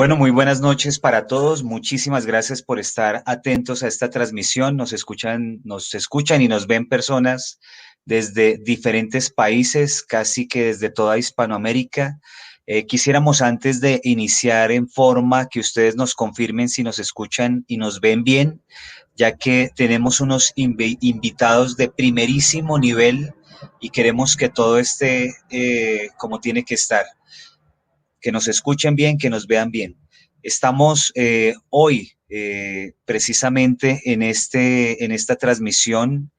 Bueno, muy buenas noches para todos. Muchísimas gracias por estar atentos a esta transmisión. Nos escuchan y nos ven personas desde diferentes países, casi que desde toda Hispanoamérica. Quisiéramos antes de iniciar en forma que ustedes nos confirmen si nos escuchan y nos ven bien, ya que tenemos unos invitados de primerísimo nivel y queremos que todo esté como tiene que estar, que nos escuchen bien, que nos vean bien. Estamos hoy precisamente en esta transmisión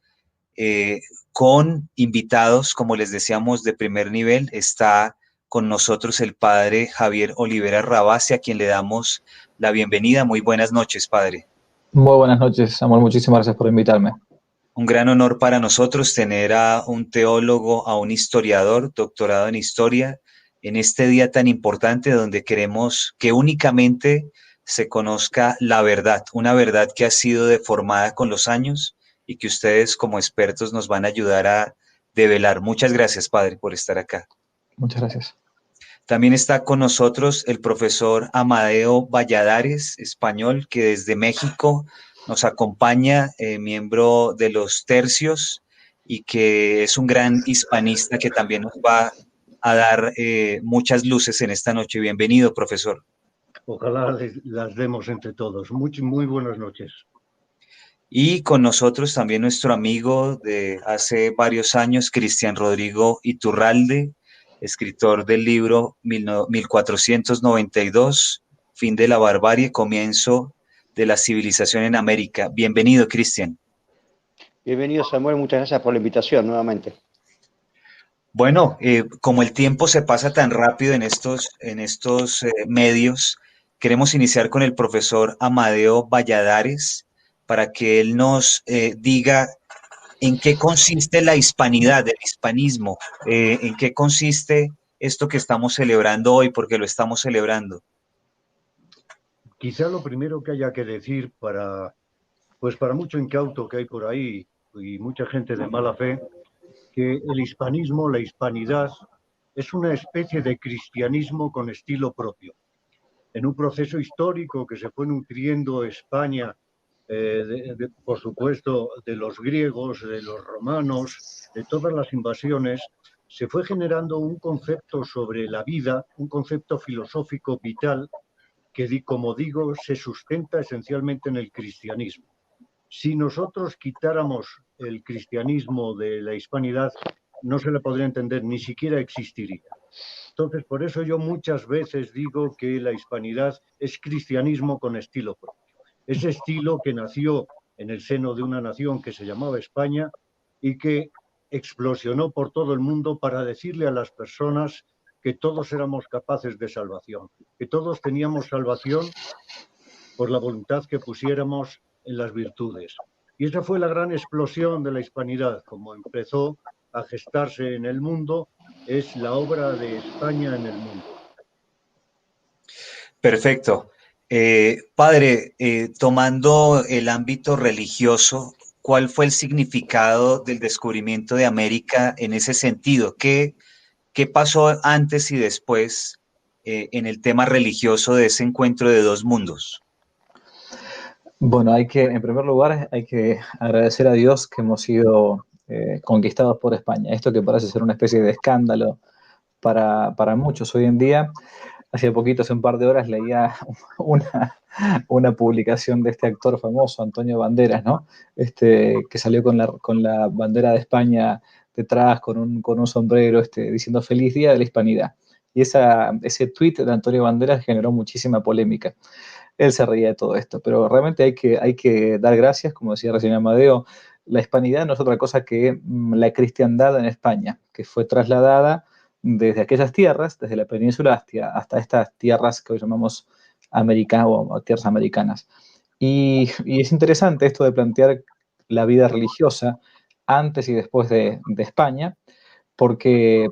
con invitados, como les decíamos, de primer nivel. Está con nosotros el padre Javier Olivera Rabasi, a quien le damos la bienvenida. Muy buenas noches, padre. Muy buenas noches, Samuel. Muchísimas gracias por invitarme. Un gran honor para nosotros tener a un teólogo, a un historiador, doctorado en historia, en este día tan importante donde queremos que únicamente se conozca la verdad, una verdad que ha sido deformada con los años y que ustedes como expertos nos van a ayudar a develar. Muchas gracias, padre, por estar acá. Muchas gracias. También está con nosotros el profesor Amadeo Valladares, español, que desde México nos acompaña, miembro de los Tercios, y que es un gran hispanista que también nos va a dar muchas luces en esta noche. Bienvenido, profesor. Ojalá las demos entre todos. Muy buenas noches. Y con nosotros también nuestro amigo de hace varios años, Cristian Rodrigo Iturralde, escritor del libro 1492, Fin de la barbarie, comienzo de la civilización en América. Bienvenido, Cristian. Bienvenido, Samuel. Muchas gracias por la invitación nuevamente. Bueno, como el tiempo se pasa tan rápido en estos medios, queremos iniciar con el profesor Amadeo Valladares para que él nos diga en qué consiste la hispanidad, el hispanismo, en qué consiste esto que estamos celebrando hoy, porque lo estamos celebrando. Quizá lo primero que haya que decir para mucho incauto que hay por ahí y mucha gente de mala fe, que el hispanismo, la hispanidad, es una especie de cristianismo con estilo propio. En un proceso histórico que se fue nutriendo España, por supuesto, de los griegos, de los romanos, de todas las invasiones, se fue generando un concepto sobre la vida, un concepto filosófico vital que, como digo, se sustenta esencialmente en el cristianismo. Si nosotros quitáramos el cristianismo de la hispanidad, no se le podría entender, ni siquiera existiría. Entonces, por eso yo muchas veces digo que la hispanidad es cristianismo con estilo propio. Ese estilo que nació en el seno de una nación que se llamaba España y que explosionó por todo el mundo para decirle a las personas que todos éramos capaces de salvación, que todos teníamos salvación por la voluntad que pusiéramos en las virtudes. Y esa fue la gran explosión de la hispanidad, como empezó a gestarse en el mundo, es la obra de España en el mundo. Perfecto. Padre, tomando el ámbito religioso, ¿cuál fue el significado del descubrimiento de América en ese sentido? ¿Qué pasó antes y después en el tema religioso de ese encuentro de dos mundos? Bueno, en primer lugar, hay que agradecer a Dios que hemos sido conquistados por España. Esto que parece ser una especie de escándalo para muchos hoy en día. Hace poquito, hace un par de horas, leía una publicación de este actor famoso, Antonio Banderas, ¿no? Que salió con la bandera de España detrás, con un sombrero, diciendo Feliz Día de la Hispanidad. Y ese tuit de Antonio Banderas generó muchísima polémica. Él se reía de todo esto, pero realmente hay que dar gracias, como decía recién Amadeo. La hispanidad no es otra cosa que la cristiandad en España, que fue trasladada desde aquellas tierras, desde la península hasta estas tierras que hoy llamamos americanas o tierras americanas. Y es interesante esto de plantear la vida religiosa antes y después de España, porque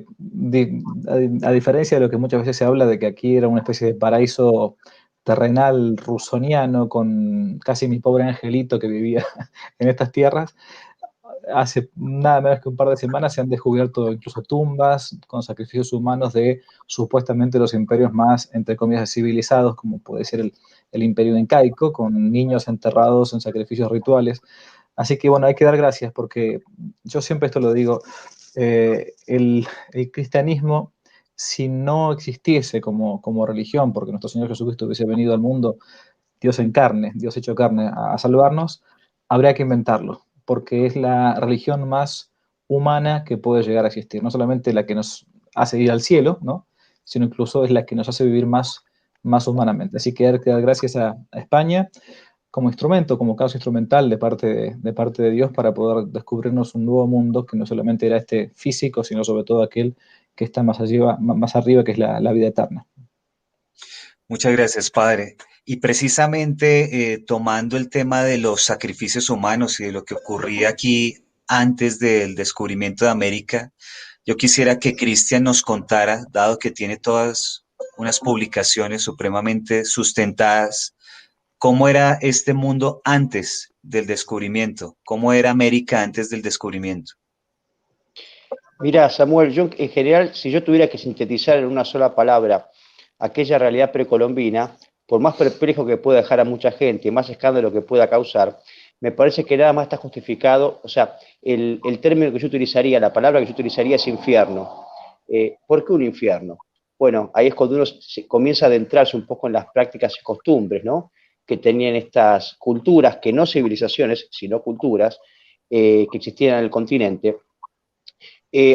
a diferencia de lo que muchas veces se habla de que aquí era una especie de paraíso terrenal rusoniano con casi mi pobre angelito que vivía en estas tierras, hace nada menos que un par de semanas se han descubierto incluso tumbas con sacrificios humanos de supuestamente los imperios más, entre comillas, civilizados, como puede ser el imperio incaico, con niños enterrados en sacrificios rituales. Así que bueno, hay que dar gracias porque yo siempre esto lo digo, el cristianismo, si no existiese como religión, porque nuestro Señor Jesucristo hubiese venido al mundo, Dios en carne, Dios hecho carne, a salvarnos, habría que inventarlo, porque es la religión más humana que puede llegar a existir. No solamente la que nos hace ir al cielo, ¿no? Sino incluso es la que nos hace vivir más humanamente. Así que hay que dar gracias a España como instrumento, como caso instrumental de parte de Dios para poder descubrirnos un nuevo mundo que no solamente era este físico, sino sobre todo aquel que está más arriba, que es la vida eterna. Muchas gracias, padre. Y precisamente tomando el tema de los sacrificios humanos y de lo que ocurría aquí antes del descubrimiento de América, yo quisiera que Cristian nos contara, dado que tiene todas unas publicaciones supremamente sustentadas, cómo era este mundo antes del descubrimiento, cómo era América antes del descubrimiento. Mira, Samuel, yo en general, si yo tuviera que sintetizar en una sola palabra aquella realidad precolombina, por más perplejo que pueda dejar a mucha gente, más escándalo que pueda causar, me parece que nada más está justificado, o sea, el término que yo utilizaría, la palabra que yo utilizaría es infierno. ¿Por qué un infierno? Bueno, ahí es cuando uno comienza a adentrarse un poco en las prácticas y costumbres, ¿no? Que tenían estas culturas, que no civilizaciones, sino culturas, que existían en el continente.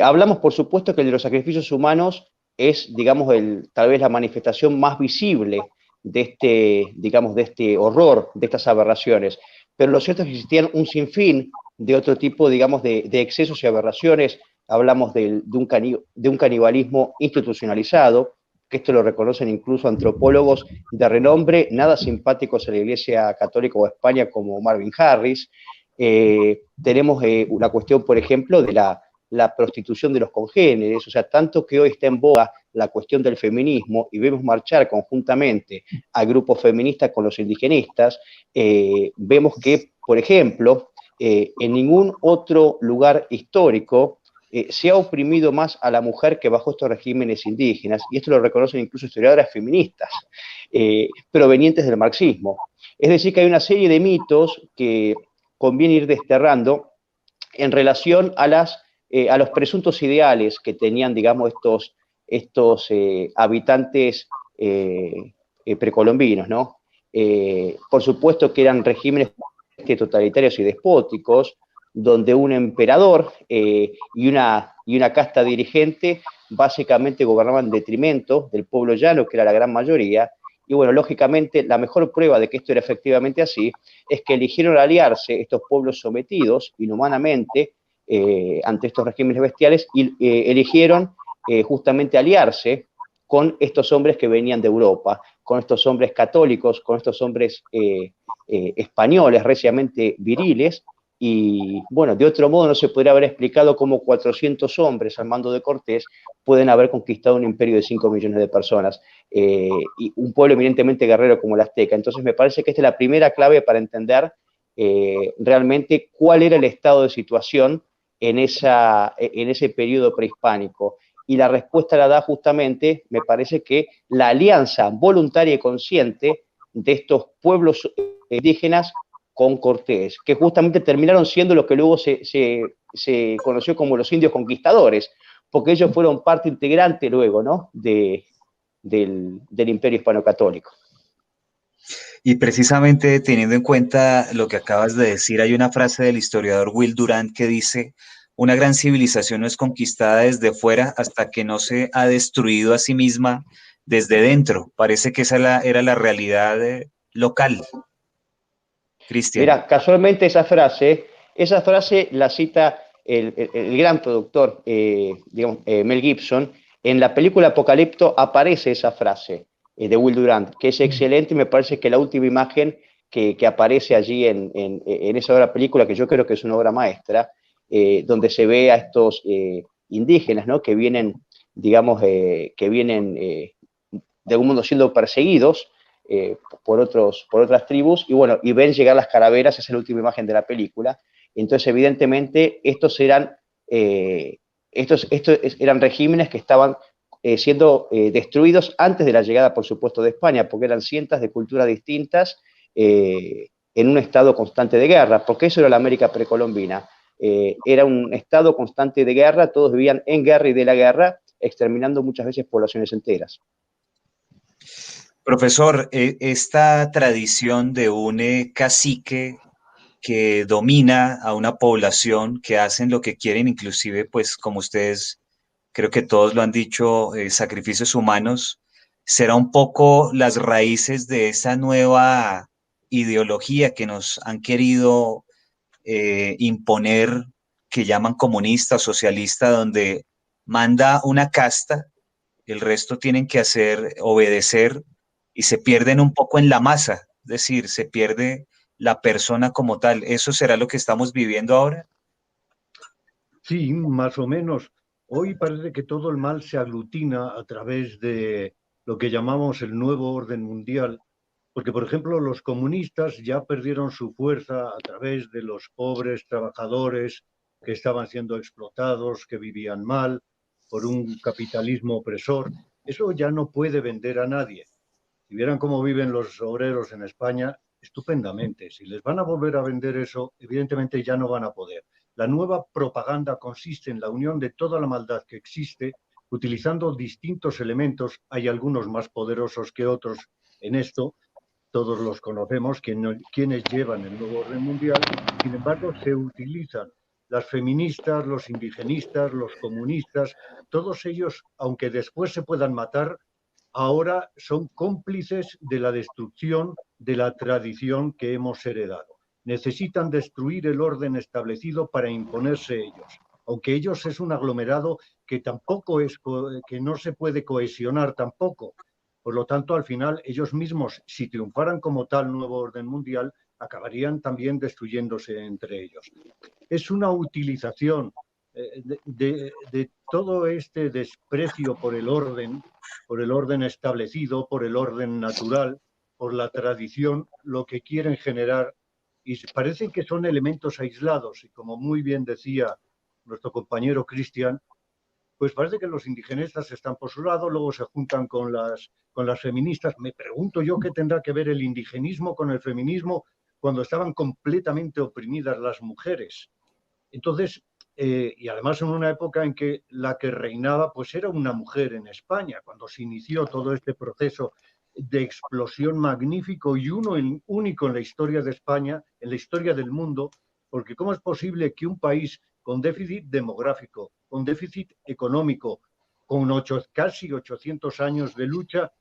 Hablamos, por supuesto, que el de los sacrificios humanos es, digamos, tal vez la manifestación más visible de digamos, de este horror, de estas aberraciones. Pero lo cierto es que existían un sinfín de otro tipo, digamos, de excesos y aberraciones. Hablamos de un canibalismo institucionalizado, que esto lo reconocen incluso antropólogos de renombre, nada simpáticos a la Iglesia Católica o a España como Marvin Harris. Tenemos una cuestión, por ejemplo, de la prostitución de los congéneres, o sea, tanto que hoy está en boga la cuestión del feminismo y vemos marchar conjuntamente a grupos feministas con los indigenistas, vemos que, por ejemplo, en ningún otro lugar histórico se ha oprimido más a la mujer que bajo estos regímenes indígenas, y esto lo reconocen incluso historiadoras feministas provenientes del marxismo. Es decir, que hay una serie de mitos que conviene ir desterrando en relación a los presuntos ideales que tenían, digamos, estos habitantes precolombinos, ¿no? Por supuesto que eran regímenes totalitarios y despóticos, donde un emperador y una casta dirigente básicamente gobernaban en detrimento del pueblo llano, que era la gran mayoría. Y bueno, lógicamente, la mejor prueba de que esto era efectivamente así es que eligieron aliarse estos pueblos sometidos inhumanamente ante estos regímenes bestiales y eligieron justamente aliarse con estos hombres que venían de Europa, con estos hombres católicos, con estos hombres españoles, reciamente viriles, y bueno, de otro modo no se podría haber explicado cómo 400 hombres al mando de Cortés pueden haber conquistado un imperio de 5 millones de personas y un pueblo eminentemente guerrero como el azteca. Entonces me parece que esta es la primera clave para entender realmente cuál era el estado de situación en ese periodo prehispánico. Y la respuesta la da justamente, me parece que la alianza voluntaria y consciente de estos pueblos indígenas con Cortés, que justamente terminaron siendo lo que luego se conoció como los indios conquistadores, porque ellos fueron parte integrante luego, ¿no? del Imperio Hispano-Católico. Y precisamente teniendo en cuenta lo que acabas de decir, hay una frase del historiador Will Durant que dice, una gran civilización no es conquistada desde fuera hasta que no se ha destruido a sí misma desde dentro. Parece que esa era la realidad local. Cristian. Mira, casualmente esa frase la cita el gran productor, digamos, Mel Gibson. En la película Apocalipto aparece esa frase de Will Durant, que es excelente, y me parece que la última imagen que aparece allí en esa obra película, que yo creo que es una obra maestra, donde se ve a estos indígenas, ¿no? Que vienen, digamos, de algún modo siendo perseguidos por otras tribus, y bueno, y ven llegar las calaveras, esa es la última imagen de la película, Entonces, evidentemente, estos eran regímenes que estaban siendo destruidos antes de la llegada, por supuesto, de España, porque eran cientos de culturas distintas en un estado constante de guerra, porque eso era la América precolombina. Era un estado constante de guerra, todos vivían en guerra y de la guerra, exterminando muchas veces poblaciones enteras. Profesor, esta tradición de un cacique que domina a una población, que hacen lo que quieren, inclusive, pues como ustedes, creo que todos lo han dicho, sacrificios humanos, será un poco las raíces de esa nueva ideología que nos han querido imponer, que llaman comunista o socialista, donde manda una casta, el resto tienen que hacer, obedecer, y se pierden un poco en la masa, es decir, se pierde la persona como tal. ¿Eso será lo que estamos viviendo ahora? Sí, más o menos. Hoy parece que todo el mal se aglutina a través de lo que llamamos el nuevo orden mundial, porque, por ejemplo, los comunistas ya perdieron su fuerza a través de los pobres trabajadores que estaban siendo explotados, que vivían mal por un capitalismo opresor. Eso ya no puede vender a nadie. Si vieran cómo viven los obreros en España, estupendamente. Si les van a volver a vender eso, evidentemente ya no van a poder. La nueva propaganda consiste en la unión de toda la maldad que existe, utilizando distintos elementos. Hay algunos más poderosos que otros en esto, todos los conocemos, quienes llevan el nuevo orden mundial. Sin embargo, se utilizan las feministas, los indigenistas, los comunistas, todos ellos, aunque después se puedan matar, ahora son cómplices de la destrucción de la tradición que hemos heredado. Necesitan destruir el orden establecido para imponerse ellos, aunque ellos es un aglomerado que tampoco es, que no se puede cohesionar tampoco. Por lo tanto, al final, ellos mismos, si triunfaran como tal nuevo orden mundial, acabarían también destruyéndose entre ellos. Es una utilización de todo este desprecio por el orden establecido, por el orden natural, por la tradición, lo que quieren generar. Y parecen que son elementos aislados. Y como muy bien decía nuestro compañero Cristian, pues parece que los indigenistas están por su lado, luego se juntan con las feministas. Me pregunto yo qué tendrá que ver el indigenismo con el feminismo cuando estaban completamente oprimidas las mujeres. Entonces, y además en una época en que la que reinaba pues era una mujer en España, cuando se inició todo este proceso de explosión magnífico y único en la historia de España, en la historia del mundo, porque ¿cómo es posible que un país con déficit demográfico, con déficit económico, con casi 800 años de lucha,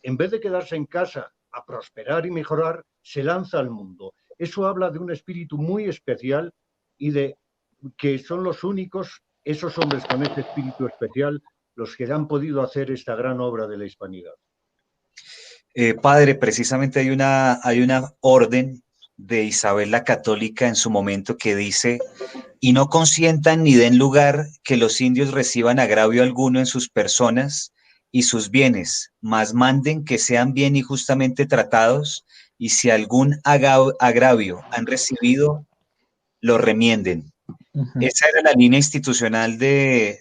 en vez de quedarse en casa a prosperar y mejorar, se lanza al mundo? Eso habla de un espíritu muy especial y de que son los únicos, esos hombres con ese espíritu especial, los que han podido hacer esta gran obra de la hispanidad. Padre, precisamente hay una orden de Isabel la Católica en su momento que dice: y no consientan ni den lugar que los indios reciban agravio alguno en sus personas y sus bienes, mas manden que sean bien y justamente tratados, y si algún agravio han recibido, lo remienden. Ujú. Esa era la línea institucional de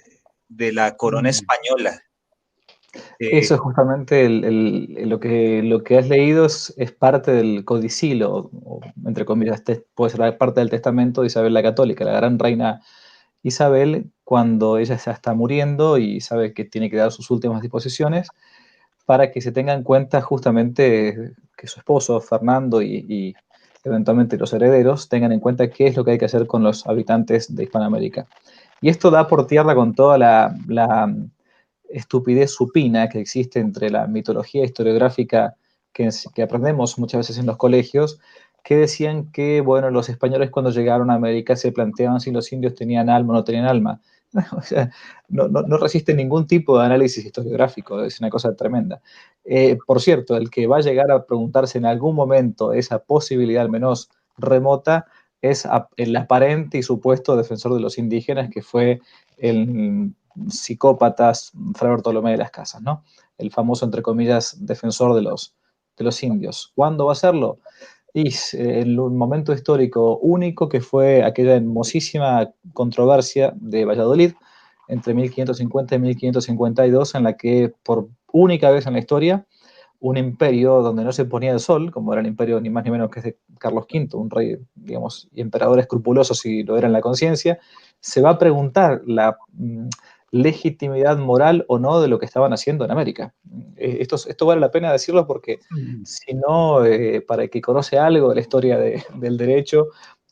la corona española. Eso es justamente lo que has leído es parte del codicilo, o, entre comillas, puede ser parte del testamento de Isabel la Católica, la gran reina Isabel, cuando ella ya está muriendo y sabe que tiene que dar sus últimas disposiciones, para que se tenga en cuenta justamente que su esposo, Fernando, y eventualmente los herederos tengan en cuenta qué es lo que hay que hacer con los habitantes de Hispanoamérica. Y esto da por tierra con toda la estupidez supina que existe entre la mitología historiográfica que aprendemos muchas veces en los colegios, que decían que, bueno, los españoles cuando llegaron a América se planteaban si los indios tenían alma o no tenían alma. O sea, no resiste ningún tipo de análisis historiográfico, es una cosa tremenda. Por cierto, el que va a llegar a preguntarse en algún momento esa posibilidad, al menos remota, es el aparente y supuesto defensor de los indígenas, que fue el psicópata Fray Bartolomé de las Casas, ¿no? El famoso, entre comillas, defensor de los indios. ¿Cuándo va a hacerlo? Y el momento histórico único que fue aquella hermosísima controversia de Valladolid entre 1550 y 1552, en la que por única vez en la historia un imperio donde no se ponía el sol, como era el imperio ni más ni menos que de Carlos V, un rey, digamos, y emperador escrupuloso si lo era en la conciencia, se va a preguntar la legitimidad moral o no de lo que estaban haciendo en América. Esto vale la pena decirlo porque si no, para el que conoce algo de la historia del derecho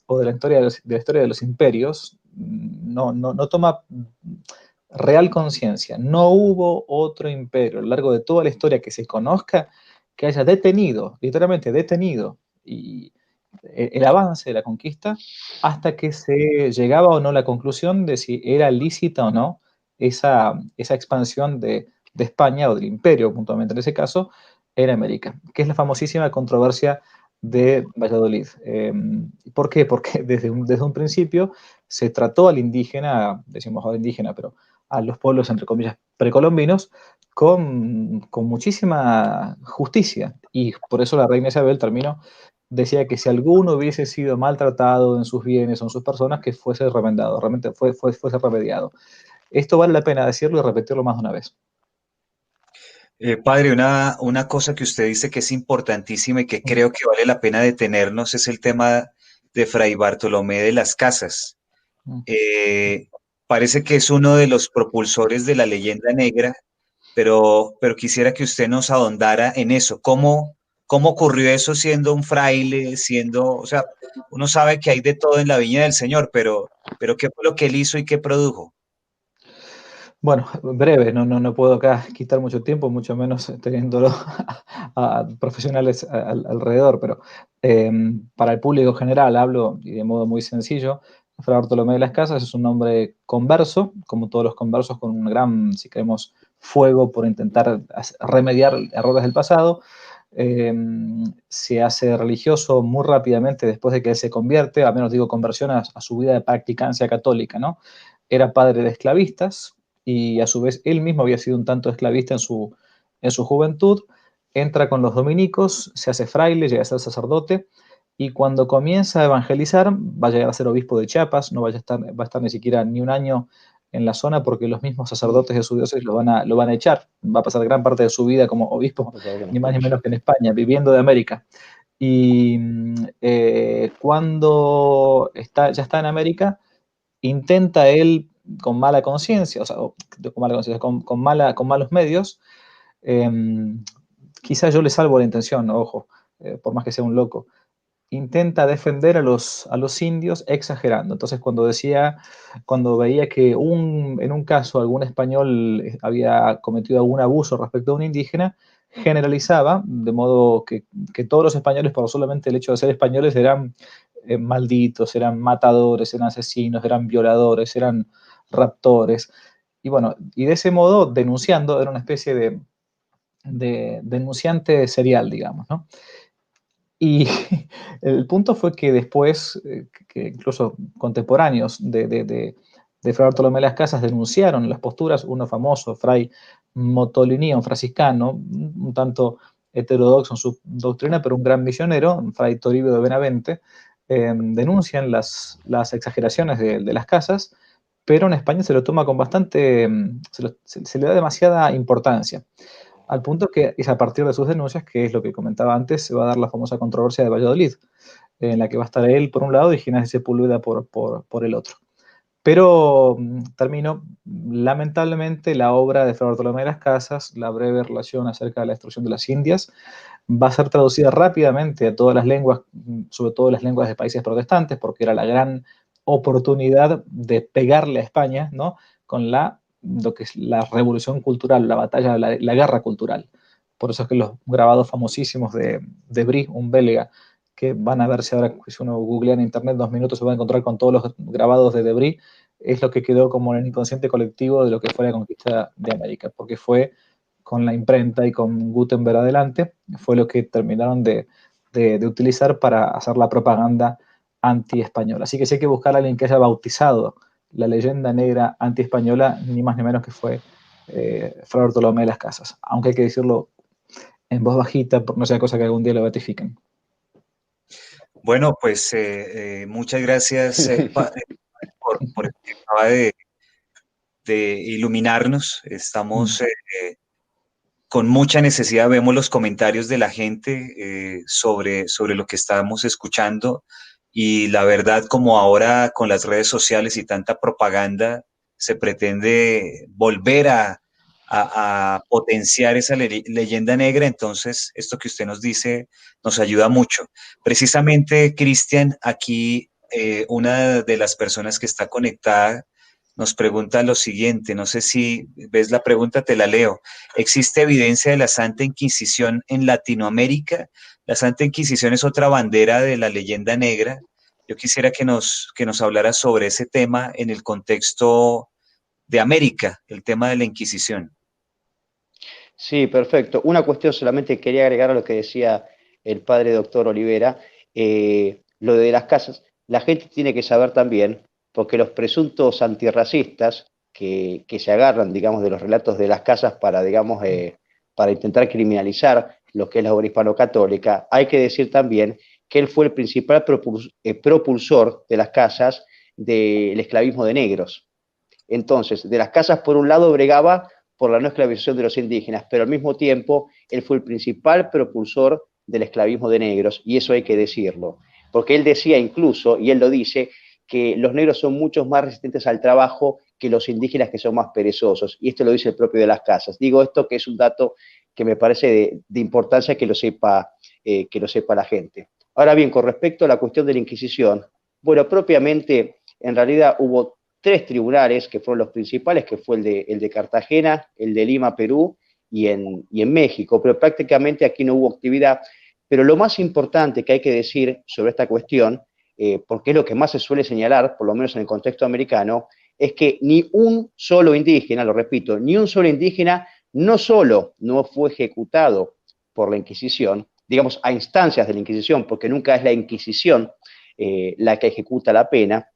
o de la historia de los imperios, no toma real conciencia. No hubo otro imperio a lo largo de toda la historia que se conozca que haya detenido, literalmente detenido, el avance de la conquista hasta que se llegaba o no a la conclusión de si era lícita o no esa expansión de España o del imperio, puntualmente en ese caso, en América, que es la famosísima controversia de Valladolid. ¿Por qué? Porque desde un principio se trató al indígena, decimos ahora indígena, pero a los pueblos, entre comillas, precolombinos, con muchísima justicia. Y por eso la reina Isabel decía que si alguno hubiese sido maltratado en sus bienes o en sus personas, que fuese remendado, realmente fuese remediado. Esto vale la pena decirlo y repetirlo más de una vez. Padre, una cosa que usted dice que es importantísima y que creo que vale la pena detenernos es el tema de Fray Bartolomé de las Casas. Eh, Parece que es uno de los propulsores de la leyenda negra, pero quisiera que usted nos ahondara en eso. ¿Cómo ocurrió eso siendo un fraile, o sea, uno sabe que hay de todo en la viña del Señor, pero ¿qué fue lo que él hizo y qué produjo? Bueno, breve, no puedo acá quitar mucho tiempo, mucho menos teniéndolo a profesionales alrededor, pero para el público general hablo y de modo muy sencillo. Fray Bartolomé de las Casas es un hombre converso, como todos los conversos, con un gran, si queremos, fuego por intentar remediar errores del pasado. Se hace religioso muy rápidamente después de que él se convierte, al menos digo conversión a su vida de practicancia católica, ¿no? Era padre de esclavistas y a su vez él mismo había sido un tanto esclavista en su juventud, entra con los dominicos, se hace fraile, llega a ser sacerdote, y cuando comienza a evangelizar, va a llegar a ser obispo de Chiapas, no va a estar ni siquiera ni un año en la zona porque los mismos sacerdotes de su diócesis lo van a echar, va a pasar gran parte de su vida como obispo, ni más ni menos que en España, viviendo de América. Y cuando ya está en América, intenta él con mala conciencia, o sea, con mala conciencia, con malos medios, eh, quizás yo le salvo la intención, ojo, por más que sea un loco, intenta defender a los indios exagerando. Entonces, cuando veía que en un caso algún español había cometido algún abuso respecto a un indígena, generalizaba, de modo que todos los españoles, por solamente el hecho de ser españoles, eran malditos, eran matadores, eran asesinos, eran violadores, eran raptores. Y bueno, y de ese modo, denunciando, era una especie de denunciante serial, digamos, ¿no? Y el punto fue que después, que incluso contemporáneos de Fray Bartolomé de las Casas denunciaron las posturas, uno famoso, Fray Motolinía, un franciscano, un tanto heterodoxo en su doctrina, pero un gran misionero, Fray Toribio de Benavente, denuncian las exageraciones de las casas, pero en España se lo toma con bastante, se le da demasiada importancia. Al punto que es a partir de sus denuncias, que es lo que comentaba antes, se va a dar la famosa controversia de Valladolid, en la que va a estar él por un lado y Ginés de Sepúlveda por el otro. Pero termino, lamentablemente, la obra de Fray Bartolomé de las Casas, la breve relación acerca de la destrucción de las Indias, va a ser traducida rápidamente a todas las lenguas, sobre todo las lenguas de países protestantes, porque era la gran oportunidad de pegarle a España, ¿no? Con lo que es la revolución cultural, la batalla, la guerra cultural. Por eso es que los grabados famosísimos de Brie, un belga, que van a verse ahora, si uno googlea en internet 2 minutos, se va a encontrar con todos los grabados de Brie, es lo que quedó como en el inconsciente colectivo de lo que fue la conquista de América, porque fue con la imprenta y con Gutenberg adelante, fue lo que terminaron de utilizar para hacer la propaganda anti-española. Así que sí hay que buscar a alguien que haya bautizado la leyenda negra anti-española, ni más ni menos que fue Fray Bartolomé de las Casas, aunque hay que decirlo en voz bajita, por no sea cosa que algún día lo beatifiquen. Bueno, pues muchas gracias por el que acaba de iluminarnos. Estamos con mucha necesidad, vemos los comentarios de la gente sobre lo que estamos escuchando y la verdad, como ahora con las redes sociales y tanta propaganda, se pretende volver a potenciar esa leyenda negra, entonces esto que usted nos dice nos ayuda mucho. Precisamente, Cristian, aquí una de las personas que está conectada nos pregunta lo siguiente, no sé si ves la pregunta, te la leo. ¿Existe evidencia de la Santa Inquisición en Latinoamérica? La Santa Inquisición es otra bandera de la leyenda negra. Yo quisiera que nos hablara sobre ese tema en el contexto de América, el tema de la Inquisición. Sí, perfecto. Una cuestión solamente quería agregar a lo que decía el padre doctor Olivera, lo de las casas. La gente tiene que saber también, porque los presuntos antirracistas que se agarran, digamos, de los relatos de las casas para, digamos, para intentar criminalizar lo que es la obra hispano-católica, hay que decir también que él fue el principal propulsor de las casas del esclavismo de negros. Entonces, de las casas, por un lado, bregaba por la no esclavización de los indígenas, pero al mismo tiempo él fue el principal propulsor del esclavismo de negros, y eso hay que decirlo, porque él decía incluso, y él lo dice, que los negros son mucho más resistentes al trabajo que los indígenas, que son más perezosos, y esto lo dice el propio de las casas. Digo esto, que es un dato que me parece de importancia que lo sepa la gente. Ahora bien, con respecto a la cuestión de la Inquisición, bueno, propiamente, en realidad hubo tres tribunales que fueron los principales, que fue el de Cartagena, el de Lima, Perú, y en México, pero prácticamente aquí no hubo actividad. Pero lo más importante que hay que decir sobre esta cuestión, porque es lo que más se suele señalar, por lo menos en el contexto americano, es que ni un solo indígena, lo repito, ni un solo indígena no solo no fue ejecutado por la Inquisición, digamos, a instancias de la Inquisición, porque nunca es la Inquisición la que ejecuta la pena,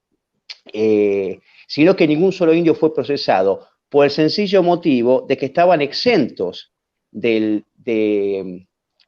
sino que ningún solo indio fue procesado por el sencillo motivo de que estaban exentos de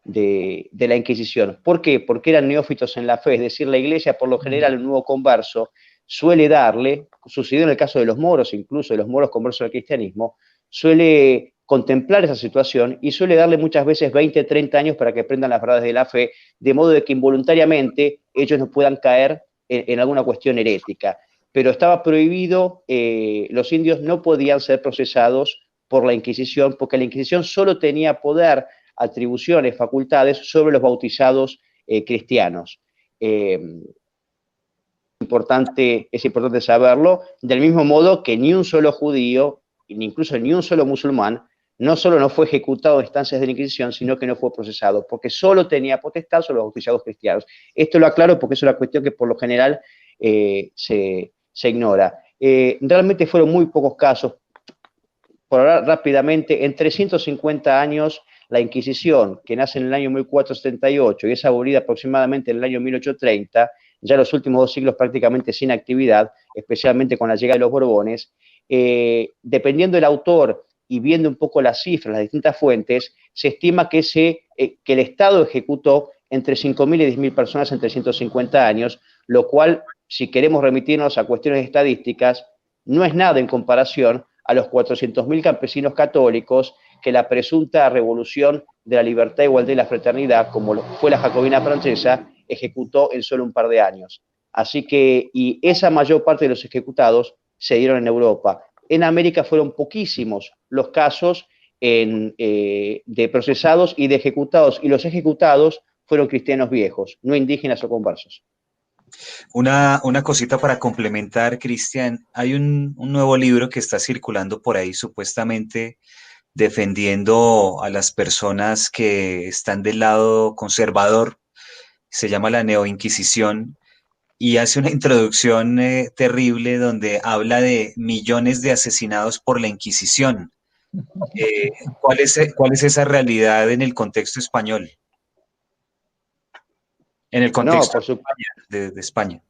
la Inquisición. ¿Por qué? Porque eran neófitos en la fe, es decir, la Iglesia, por lo general, un nuevo converso suele darle, sucedió en el caso de los moros, incluso de los moros conversos al cristianismo, suele contemplar esa situación y suele darle muchas veces 20, 30 años para que aprendan las verdades de la fe, de modo de que involuntariamente ellos no puedan caer en alguna cuestión herética. Pero estaba prohibido, los indios no podían ser procesados por la Inquisición, porque la Inquisición solo tenía poder, atribuciones, facultades sobre los bautizados cristianos. Es importante saberlo, del mismo modo que ni un solo judío, incluso ni un solo musulmán, no solo no fue ejecutado en instancias de la Inquisición, sino que no fue procesado, porque solo tenía potestad sobre los bautizados cristianos. Esto lo aclaro porque es una cuestión que por lo general se ignora. Realmente fueron muy pocos casos. Por hablar rápidamente, en 350 años, la Inquisición, que nace en el año 1478 y es abolida aproximadamente en el año 1830, ya los últimos 2 siglos prácticamente sin actividad, especialmente con la llegada de los Borbones, dependiendo del autor y viendo un poco las cifras, las distintas fuentes, se estima que el Estado ejecutó entre 5.000 y 10.000 personas en 350 años, lo cual, si queremos remitirnos a cuestiones estadísticas, no es nada en comparación a los 400.000 campesinos católicos que la presunta revolución de la libertad, igualdad y la fraternidad, como fue la jacobina francesa, ejecutó en solo un par de años. Así que, y esa mayor parte de los ejecutados se dieron en Europa. En América fueron poquísimos los casos de procesados y de ejecutados, y los ejecutados fueron cristianos viejos, no indígenas o conversos. Una cosita para complementar, Cristian, hay un nuevo libro que está circulando por ahí, supuestamente defendiendo a las personas que están del lado conservador, se llama La Neoinquisición, y hace una introducción terrible donde habla de millones de asesinados por la Inquisición. ¿Cuál es esa realidad en el contexto español? En el No, contexto de España.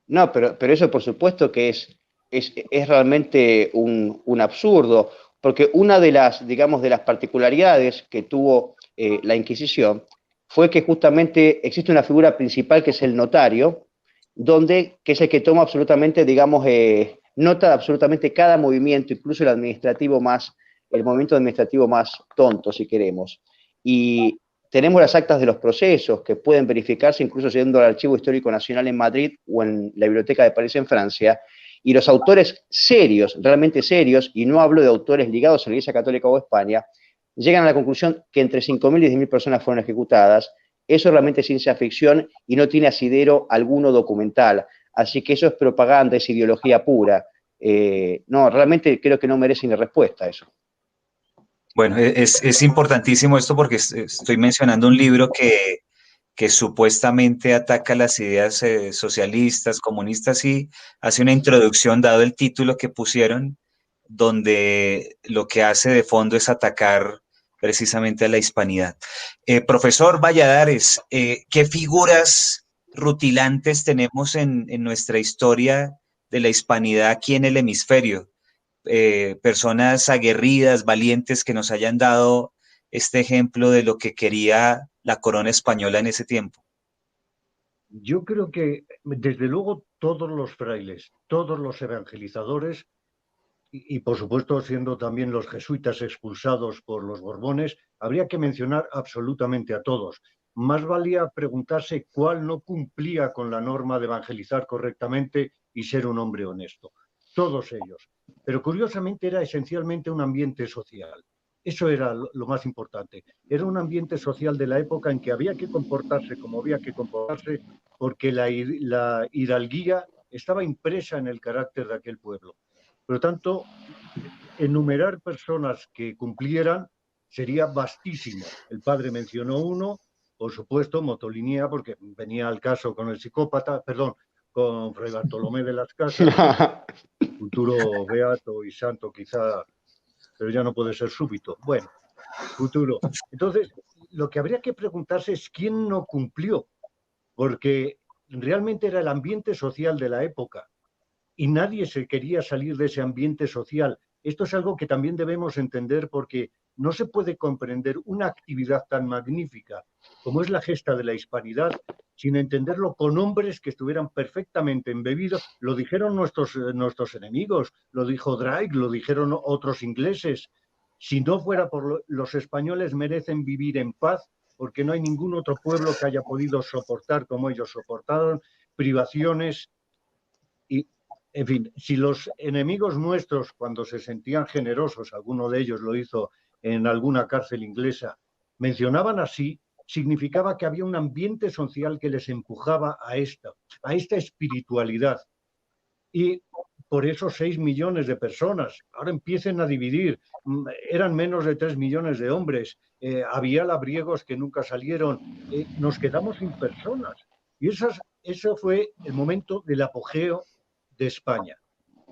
No, pero eso por supuesto que es realmente un absurdo, porque una de las, digamos, de las particularidades que tuvo la Inquisición fue que justamente existe una figura principal que es el notario, que es el que toma absolutamente, digamos, nota de absolutamente cada movimiento, incluso el movimiento administrativo más tonto, si queremos. Y tenemos las actas de los procesos que pueden verificarse incluso yendo al Archivo Histórico Nacional en Madrid o en la Biblioteca de París en Francia, y los autores serios, realmente serios, y no hablo de autores ligados a la Iglesia Católica o España, llegan a la conclusión que entre 5.000 y 10.000 personas fueron ejecutadas. Eso realmente es ciencia ficción y no tiene asidero alguno documental. Así que eso es propaganda, es ideología pura. No, realmente creo que no merece ni respuesta a eso. Bueno, es importantísimo esto porque estoy mencionando un libro que supuestamente ataca las ideas socialistas, comunistas y hace una introducción, dado el título que pusieron, donde lo que hace de fondo es atacar precisamente a la hispanidad. Profesor Valladares, ¿qué figuras rutilantes tenemos en nuestra historia de la hispanidad aquí en el hemisferio? Personas aguerridas, valientes, que nos hayan dado este ejemplo de lo que quería la corona española en ese tiempo. Yo creo que, desde luego, todos los frailes, todos los evangelizadores, y por supuesto siendo también los jesuitas expulsados por los Borbones, habría que mencionar absolutamente a todos. Más valía preguntarse cuál no cumplía con la norma de evangelizar correctamente y ser un hombre honesto. Todos ellos. Pero curiosamente era esencialmente un ambiente social. Eso era lo más importante. Era un ambiente social de la época en que había que comportarse como había que comportarse, porque la hidalguía estaba impresa en el carácter de aquel pueblo. Por lo tanto, enumerar personas que cumplieran sería vastísimo. El padre mencionó uno, por supuesto, Motolinía, porque venía al caso con el psicópata, perdón, con Fray Bartolomé de las Casas, futuro beato y santo quizá, pero ya no puede ser súbito. Bueno, futuro. Entonces, lo que habría que preguntarse es quién no cumplió, porque realmente era el ambiente social de la época y nadie se quería salir de ese ambiente social. Esto es algo que también debemos entender, porque no se puede comprender una actividad tan magnífica como es la gesta de la hispanidad sin entenderlo con hombres que estuvieran perfectamente embebidos. Lo dijeron nuestros enemigos, lo dijo Drake, lo dijeron otros ingleses. Si no fuera por los españoles merecen vivir en paz, porque no hay ningún otro pueblo que haya podido soportar como ellos soportaron privaciones y, en fin, si los enemigos nuestros, cuando se sentían generosos, alguno de ellos lo hizo en alguna cárcel inglesa, mencionaban así, significaba que había un ambiente social que les empujaba a esta espiritualidad. Y por eso 6 millones de personas. Ahora empiecen a dividir. Eran menos de 3 millones de hombres. Había labriegos que nunca salieron. Nos quedamos sin personas. Y eso fue el momento del apogeo de España.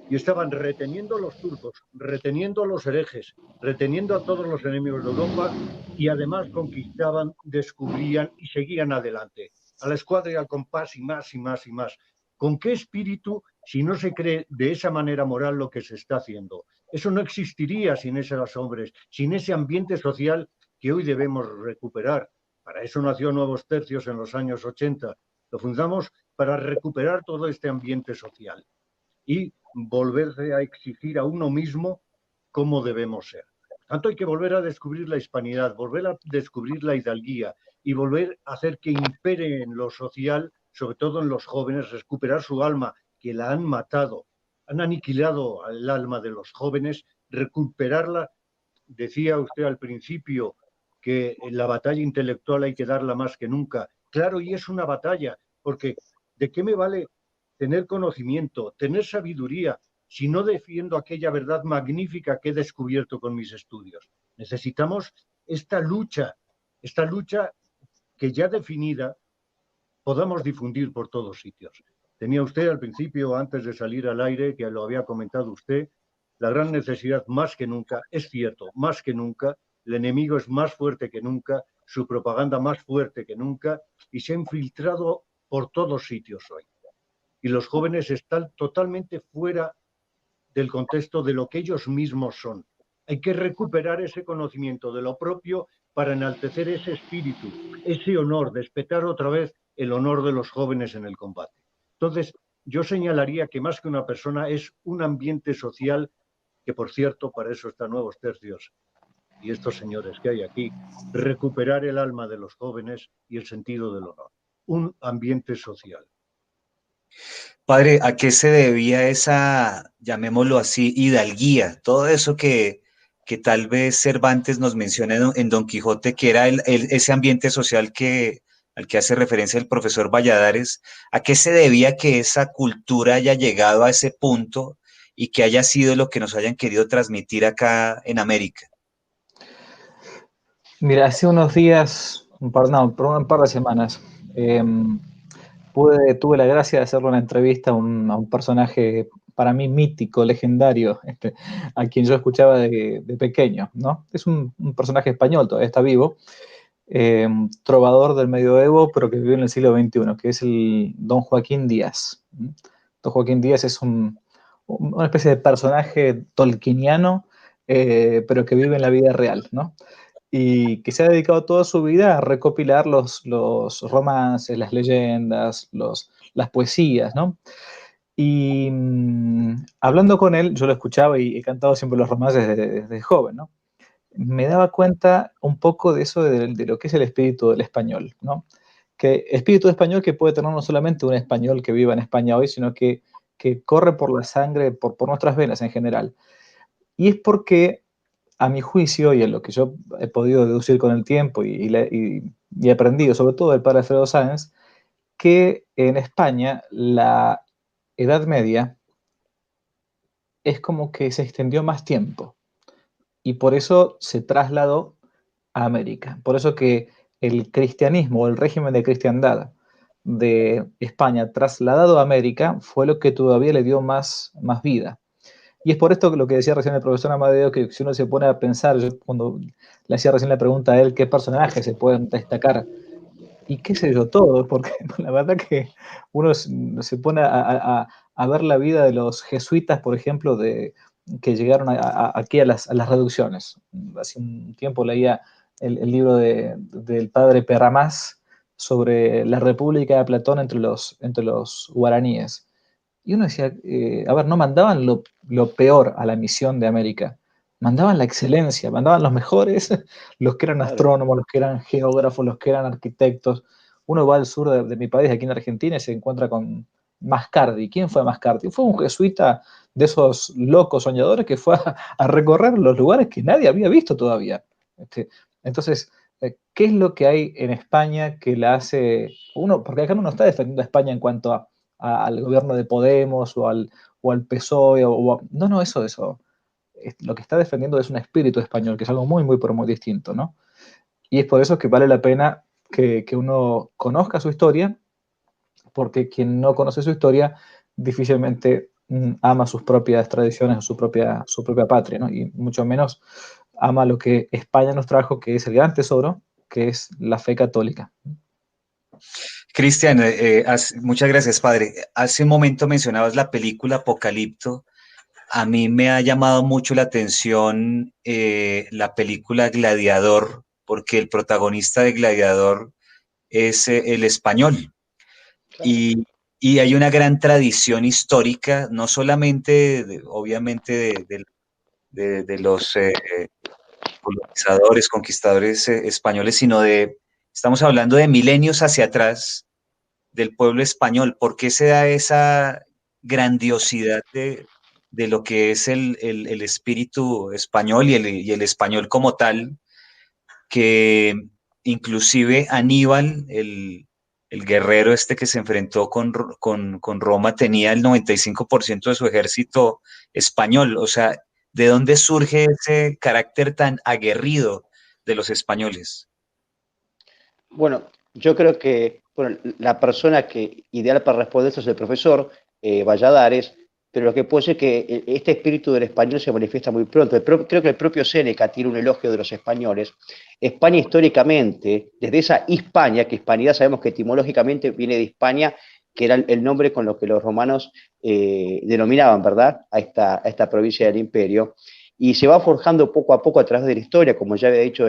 Y estaban reteniendo a los turcos, reteniendo a los herejes, reteniendo a todos los enemigos de Europa, y además conquistaban, descubrían y seguían adelante. A la escuadra y al compás, y más y más y más. ¿Con qué espíritu, si no se cree de esa manera moral lo que se está haciendo? Eso no existiría sin esos hombres, sin ese ambiente social que hoy debemos recuperar. Para eso nació Nuevos Tercios en los años 80. Lo fundamos para recuperar todo este ambiente social y volverse a exigir a uno mismo cómo debemos ser. Tanto hay que volver a descubrir la hispanidad, volver a descubrir la hidalguía y volver a hacer que impere en lo social, sobre todo en los jóvenes, recuperar su alma, que la han matado, han aniquilado el alma de los jóvenes, recuperarla. Decía usted al principio que la batalla intelectual hay que darla más que nunca. Claro, y es una batalla, porque ¿de qué me vale tener conocimiento, tener sabiduría, si no defiendo aquella verdad magnífica que he descubierto con mis estudios? Necesitamos esta lucha que ya definida podamos difundir por todos sitios. Tenía usted al principio, antes de salir al aire, que lo había comentado usted, la gran necesidad más que nunca, es cierto, más que nunca, el enemigo es más fuerte que nunca, su propaganda más fuerte que nunca, y se ha infiltrado por todos sitios hoy. Y los jóvenes están totalmente fuera del contexto de lo que ellos mismos son. Hay que recuperar ese conocimiento de lo propio para enaltecer ese espíritu, ese honor, despertar otra vez el honor de los jóvenes en el combate. Entonces, yo señalaría que más que una persona es un ambiente social que, por cierto, para eso están Nuevos Tercios y estos señores que hay aquí, recuperar el alma de los jóvenes y el sentido del honor. Un ambiente social. Padre, ¿a qué se debía esa, llamémoslo así, hidalguía? Todo eso que tal vez Cervantes nos menciona en Don Quijote, que era ese ambiente social al que hace referencia el profesor Valladares. ¿A qué se debía que esa cultura haya llegado a ese punto y que haya sido lo que nos hayan querido transmitir acá en América? Mira, hace unos días, por un par de semanas, tuve la gracia de hacerle una entrevista a un personaje para mí mítico, legendario, a quien yo escuchaba de pequeño, ¿no? Es un personaje español, todavía está vivo, trovador del medioevo, pero que vivió en el siglo XXI, que es el Don Joaquín Díaz. Don Joaquín Díaz es una especie de personaje tolkieniano, pero que vive en la vida real, ¿no? Y que se ha dedicado toda su vida a recopilar los romances, las leyendas, las poesías, ¿no? Y hablando con él, yo lo escuchaba y he cantado siempre los romances desde joven, ¿no? Me daba cuenta un poco de eso, de lo que es el espíritu del español, ¿no? Que espíritu español que puede tener no solamente un español que viva en España hoy, sino que corre por la sangre, por nuestras venas en general. Y es porque, a mi juicio, y en lo que yo he podido deducir con el tiempo y he aprendido, sobre todo del padre Alfredo Sáenz, que en España la Edad Media es como que se extendió más tiempo y por eso se trasladó a América. Por eso que el cristianismo o el régimen de cristiandad de España trasladado a América fue lo que todavía le dio más vida. Y es por esto que lo que decía recién el profesor Amadeo, que si uno se pone a pensar, yo cuando le hacía recién la pregunta a él, ¿qué personajes se pueden destacar? Y qué sé yo, todos, porque la verdad que uno se pone a ver la vida de los jesuitas, por ejemplo, que llegaron aquí a las reducciones. Hace un tiempo leía el libro del padre Perramás sobre la República de Platón entre los guaraníes. Y uno decía, a ver, no mandaban lo peor a la misión de América, mandaban la excelencia, mandaban los mejores, los que eran astrónomos, los que eran geógrafos, los que eran arquitectos. Uno va al sur de mi país, aquí en Argentina, y se encuentra con Mascardi. ¿Quién fue Mascardi? Fue un jesuita de esos locos soñadores que fue a recorrer los lugares que nadie había visto todavía. Entonces, ¿qué es lo que hay en España que la hace uno? Porque acá uno no está defendiendo a España en cuanto al gobierno de Podemos o al PSOE. No, eso. Lo que está defendiendo es un espíritu español, que es algo pero muy distinto, ¿no? Y es por eso que vale la pena que uno conozca su historia, porque quien no conoce su historia difícilmente ama sus propias tradiciones o su propia patria, ¿no? Y mucho menos ama lo que España nos trajo, que es el gran tesoro, que es la fe católica. Cristian, muchas gracias, padre. Hace un momento mencionabas la película Apocalipto. A mí me ha llamado mucho la atención la película Gladiador, porque el protagonista de Gladiador es el español. Claro. Y hay una gran tradición histórica, no solamente, obviamente, de los colonizadores, conquistadores españoles, sino estamos hablando de milenios hacia atrás del pueblo español. ¿Por qué se da esa grandiosidad de lo que es el espíritu español y el español como tal, que inclusive Aníbal, el guerrero este que se enfrentó con Roma, tenía el 95% de su ejército español? O sea, ¿de dónde surge ese carácter tan aguerrido de los españoles? Bueno, yo creo que la persona ideal para responder esto es el profesor Valladares, pero lo que puede ser que este espíritu del español se manifiesta muy pronto. Creo que el propio Séneca tiene un elogio de los españoles. España históricamente, desde esa Hispania, que hispanidad sabemos que etimológicamente viene de Hispania, que era el nombre con lo que los romanos denominaban, ¿verdad?, a esta provincia del imperio, y se va forjando poco a poco a través de la historia, como ya había dicho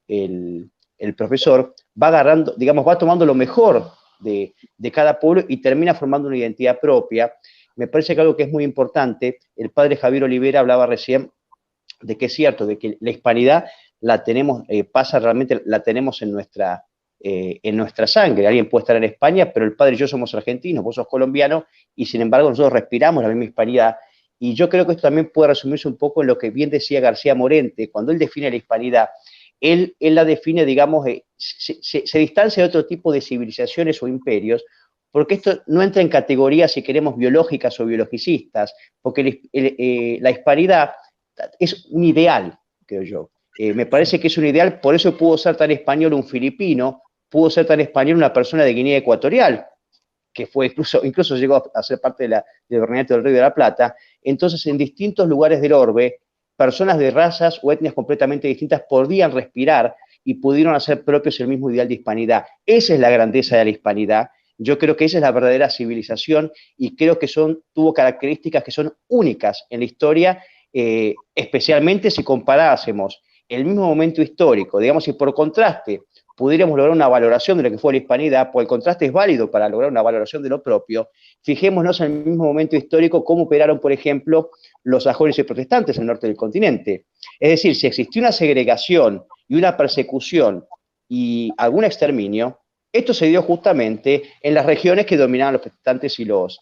el profesor, va agarrando, digamos, va tomando lo mejor de cada pueblo y termina formando una identidad propia. Me parece que algo que es muy importante, el padre Javier Olivera hablaba recién de que es cierto, de que la hispanidad la tenemos, realmente la tenemos en nuestra sangre. Alguien puede estar en España, pero el padre y yo somos argentinos, vos sos colombiano, y sin embargo nosotros respiramos la misma hispanidad. Y yo creo que esto también puede resumirse un poco en lo que bien decía García Morente, cuando él define la hispanidad, él la define, digamos, se distancia de otro tipo de civilizaciones o imperios, porque esto no entra en categorías, si queremos, biológicas o biologicistas, porque la hispanidad es un ideal, creo yo. Me parece que es un ideal, por eso pudo ser tan español un filipino, pudo ser tan español una persona de Guinea Ecuatorial, que fue incluso llegó a ser parte del Virreinato del Río de la Plata. Entonces, en distintos lugares del orbe, personas de razas o etnias completamente distintas podían respirar y pudieron hacer propios el mismo ideal de hispanidad. Esa es la grandeza de la hispanidad. Yo creo que esa es la verdadera civilización y creo que tuvo características que son únicas en la historia, especialmente si comparásemos el mismo momento histórico, digamos, si por contraste pudiéramos lograr una valoración de lo que fue la hispanidad, pues el contraste es válido para lograr una valoración de lo propio. Fijémonos en el mismo momento histórico cómo operaron, por ejemplo, los sajones y protestantes en el norte del continente. Es decir, si existió una segregación y una persecución y algún exterminio, esto se dio justamente en las regiones que dominaban los protestantes y los,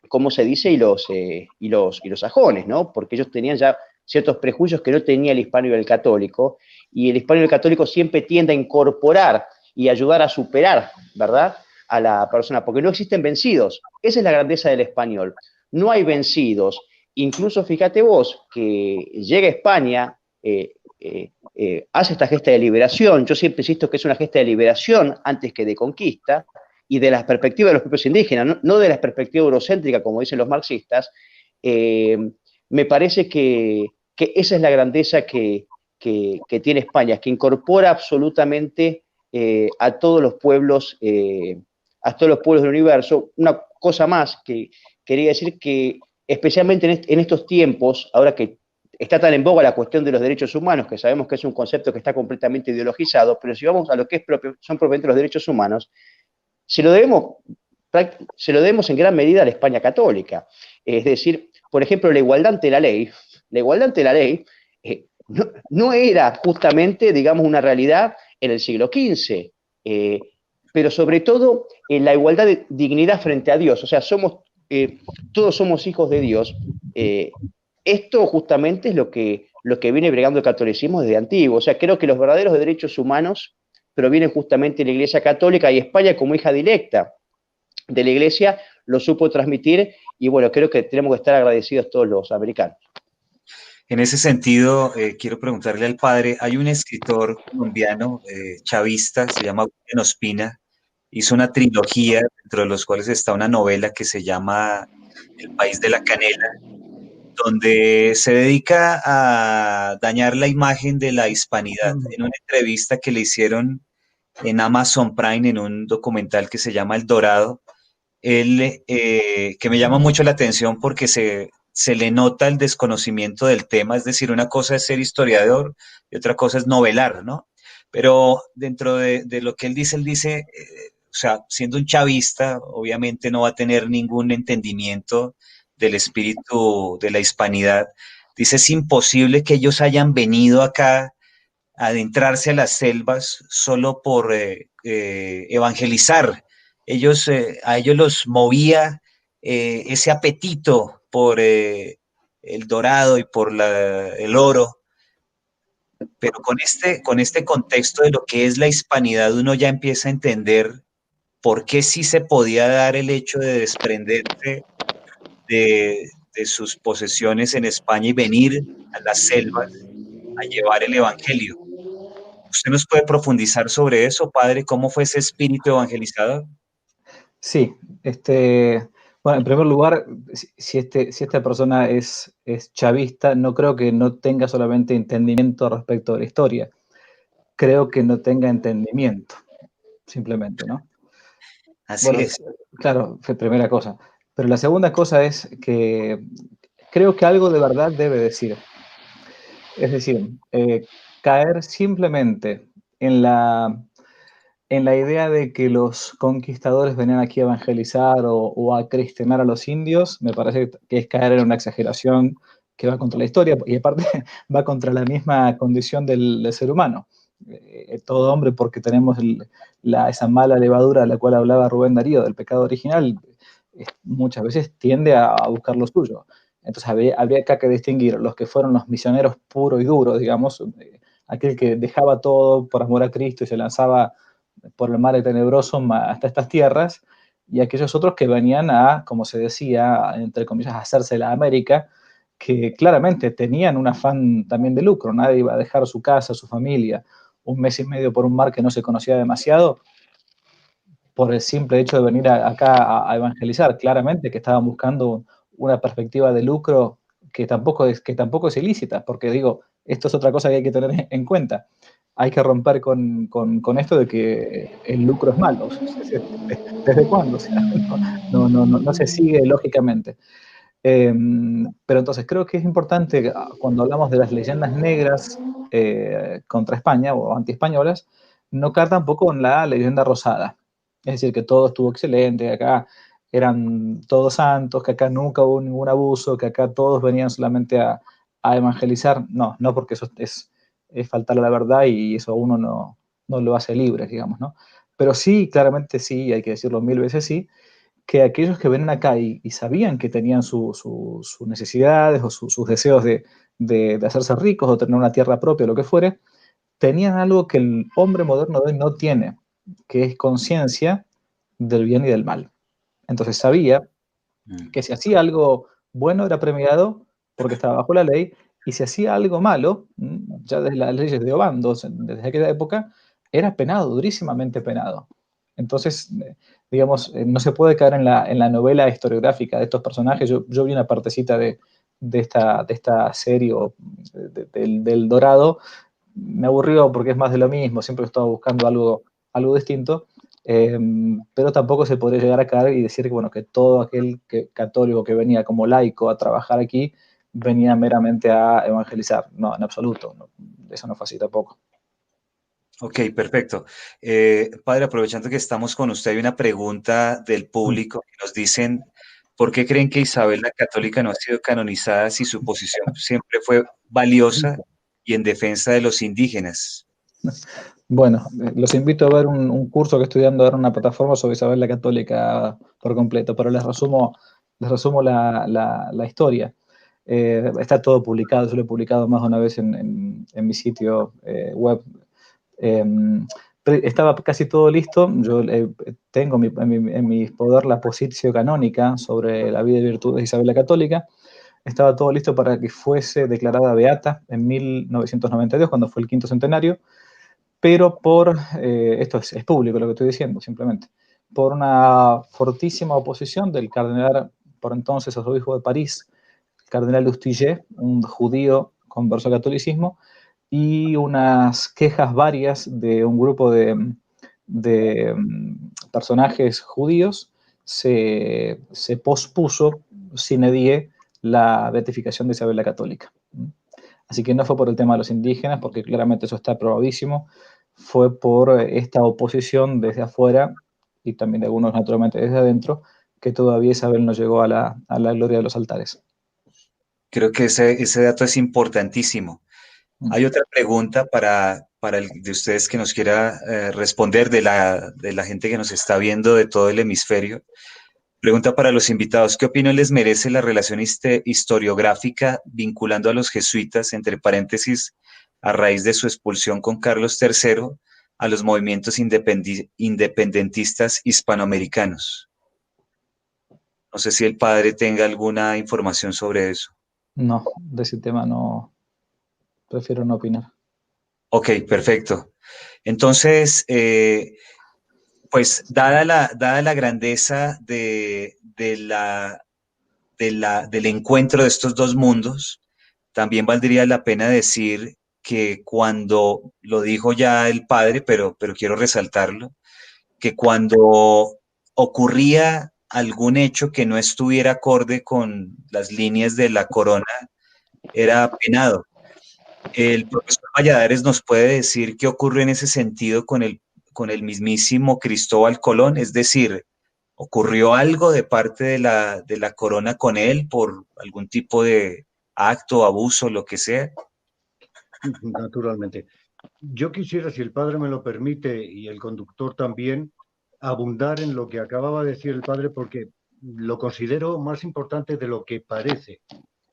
¿cómo se dice? Y los sajones, ¿no? Porque ellos tenían ya ciertos prejuicios que no tenía el hispano y el católico, y el hispano y el católico siempre tiende a incorporar y ayudar a superar, ¿verdad?, a la persona, porque no existen vencidos. Esa es la grandeza del español. No hay vencidos. Incluso fíjate vos que llega a España, hace esta gesta de liberación. Yo siempre insisto que es una gesta de liberación antes que de conquista, y de la perspectiva de los propios indígenas, no de la perspectiva eurocéntrica, como dicen los marxistas. Me parece que esa es la grandeza que tiene España, que incorpora absolutamente a todos los pueblos del universo. Una cosa más que quería decir, que especialmente en estos tiempos, ahora que está tan en boga la cuestión de los derechos humanos, que sabemos que es un concepto que está completamente ideologizado, pero si vamos a lo que son propiamente los derechos humanos, se lo debemos en gran medida a la España católica. Es decir, por ejemplo, la igualdad ante la ley no era justamente, digamos, una realidad en el siglo XV, pero sobre todo la igualdad de dignidad frente a Dios. O sea, todos somos hijos de Dios. Esto justamente es lo que viene bregando el catolicismo desde antiguo. O sea, creo que los verdaderos derechos humanos provienen justamente de la Iglesia Católica, y España, como hija directa de la Iglesia, lo supo transmitir, y bueno, creo que tenemos que estar agradecidos todos los americanos. En ese sentido, quiero preguntarle al padre, hay un escritor colombiano, chavista, se llama William Ospina, hizo una trilogía, dentro de los cuales está una novela que se llama El País de la Canela, donde se dedica a dañar la imagen de la hispanidad. En una entrevista que le hicieron en Amazon Prime, en un documental que se llama El Dorado, él, que me llama mucho la atención porque se le nota el desconocimiento del tema, es decir, una cosa es ser historiador y otra cosa es novelar, ¿no? Pero dentro de lo que él dice, o sea, siendo un chavista, obviamente no va a tener ningún entendimiento del espíritu de la hispanidad. Dice, es imposible que ellos hayan venido acá a adentrarse a las selvas solo por evangelizar. A ellos los movía ese apetito por el dorado y por el oro, pero con este contexto de lo que es la hispanidad, uno ya empieza a entender por qué sí se podía dar el hecho de desprenderse de sus posesiones en España y venir a las selvas a llevar el evangelio. ¿Usted nos puede profundizar sobre eso, padre? ¿Cómo fue ese espíritu evangelizador? Sí, bueno, en primer lugar, si esta persona es chavista, no creo que no tenga solamente entendimiento respecto de la historia, creo que no tenga entendimiento, simplemente, ¿no? Así Bueno, es. claro, fue primera cosa. Pero la segunda cosa es que creo que algo de verdad debe decir. Es decir, caer simplemente en la idea de que los conquistadores venían aquí a evangelizar o a cristianar a los indios, me parece que es caer en una exageración que va contra la historia y aparte va contra la misma condición del ser humano. Todo hombre, porque tenemos esa mala levadura de la cual hablaba Rubén Darío, del pecado original, muchas veces tiende a buscar lo suyo. Entonces habría acá que distinguir los que fueron los misioneros puros y duros, digamos, aquel que dejaba todo por amor a Cristo y se lanzaba por el mar tenebroso hasta estas tierras, y aquellos otros que venían a, como se decía, entre comillas, a hacerse la América, que claramente tenían un afán también de lucro. Nadie iba a dejar su casa, su familia, un mes y medio por un mar que no se conocía demasiado, por el simple hecho de venir acá a evangelizar. Claramente que estaban buscando una perspectiva de lucro que tampoco es ilícita, porque digo, esto es otra cosa que hay que tener en cuenta. Hay que romper con esto de que el lucro es malo. ¿Desde cuándo? O sea, no se sigue lógicamente. Pero entonces creo que es importante, cuando hablamos de las leyendas negras contra España o anti-españolas, no caer tampoco en la leyenda rosada. Es decir, que todo estuvo excelente, que acá eran todos santos, que acá nunca hubo ningún abuso, que acá todos venían solamente a evangelizar. No, porque eso es faltar a la verdad y eso a uno no lo hace libre, digamos, ¿no? Pero sí, claramente sí, hay que decirlo 1000 veces sí, que aquellos que vienen acá y sabían que tenían sus necesidades o sus deseos de hacerse ricos o tener una tierra propia o lo que fuere, tenían algo que el hombre moderno de hoy no tiene, que es conciencia del bien y del mal. Entonces sabía que si hacía algo bueno era premiado porque estaba bajo la ley, y si hacía algo malo, ya desde las leyes de Obando, desde aquella época, era penado, durísimamente penado. Entonces, digamos, no se puede caer en la novela historiográfica de estos personajes. Yo vi una partecita de esta serie del Dorado. Me aburrió porque es más de lo mismo, siempre estaba buscando algo distinto, pero tampoco se podría llegar a caer y decir que, bueno, que todo aquel católico que venía como laico a trabajar aquí venía meramente a evangelizar. No, en absoluto, no, eso no fue así tampoco. Ok, perfecto. Padre, aprovechando que estamos con usted, hay una pregunta del público que nos dicen, ¿por qué creen que Isabel la Católica no ha sido canonizada si su posición siempre fue valiosa y en defensa de los indígenas? Bueno, los invito a ver un curso que estoy dando ahora en una plataforma sobre Isabel la Católica por completo, pero les resumo la historia. Está todo publicado, yo lo he publicado más de una vez en mi sitio web. Estaba casi todo listo. Yo tengo en mi poder la positio canónica sobre la vida y virtudes de Isabel la Católica. Estaba todo listo para que fuese declarada beata en 1992, cuando fue el quinto centenario, pero esto es público lo que estoy diciendo, simplemente, por una fortísima oposición del cardenal, por entonces arzobispo de París, el cardenal Lustiger, un judío converso al catolicismo, y unas quejas varias de un grupo de personajes judíos, se pospuso sine die la beatificación de Isabel la Católica. Así que no fue por el tema de los indígenas, porque claramente eso está probadísimo, fue por esta oposición desde afuera y también de algunos naturalmente desde adentro, que todavía Isabel no llegó a la gloria de los altares. Creo que ese dato es importantísimo. Hay otra pregunta para el de ustedes que nos quiera responder de la gente que nos está viendo de todo el hemisferio. Pregunta para los invitados: ¿qué opinión les merece la relación historiográfica vinculando a los jesuitas, entre paréntesis, a raíz de su expulsión con Carlos III, a los movimientos independentistas hispanoamericanos? No sé si el padre tenga alguna información sobre eso. No, de ese tema no, prefiero no opinar. Ok, perfecto. Entonces, pues dada la grandeza del encuentro de estos dos mundos, también valdría la pena decir que cuando, lo dijo ya el padre, pero quiero resaltarlo, que cuando ocurría algún hecho que no estuviera acorde con las líneas de la corona, era penado. El profesor Valladares nos puede decir qué ocurre en ese sentido con el mismísimo Cristóbal Colón, es decir, ¿ocurrió algo de parte de la corona con él por algún tipo de acto, abuso, lo que sea? Naturalmente. Yo quisiera, si el padre me lo permite y el conductor también, abundar en lo que acababa de decir el padre porque lo considero más importante de lo que parece,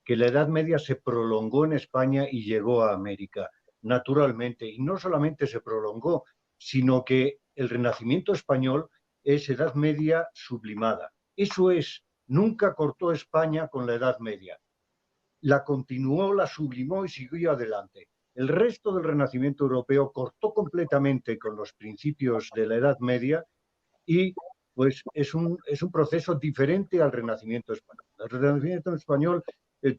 que la Edad Media se prolongó en España y llegó a América, naturalmente. Y no solamente se prolongó, sino que el Renacimiento español es Edad Media sublimada. Eso es, nunca cortó España con la Edad Media. La continuó, la sublimó y siguió adelante. El resto del Renacimiento europeo cortó completamente con los principios de la Edad Media y pues es un proceso diferente al Renacimiento español. El Renacimiento español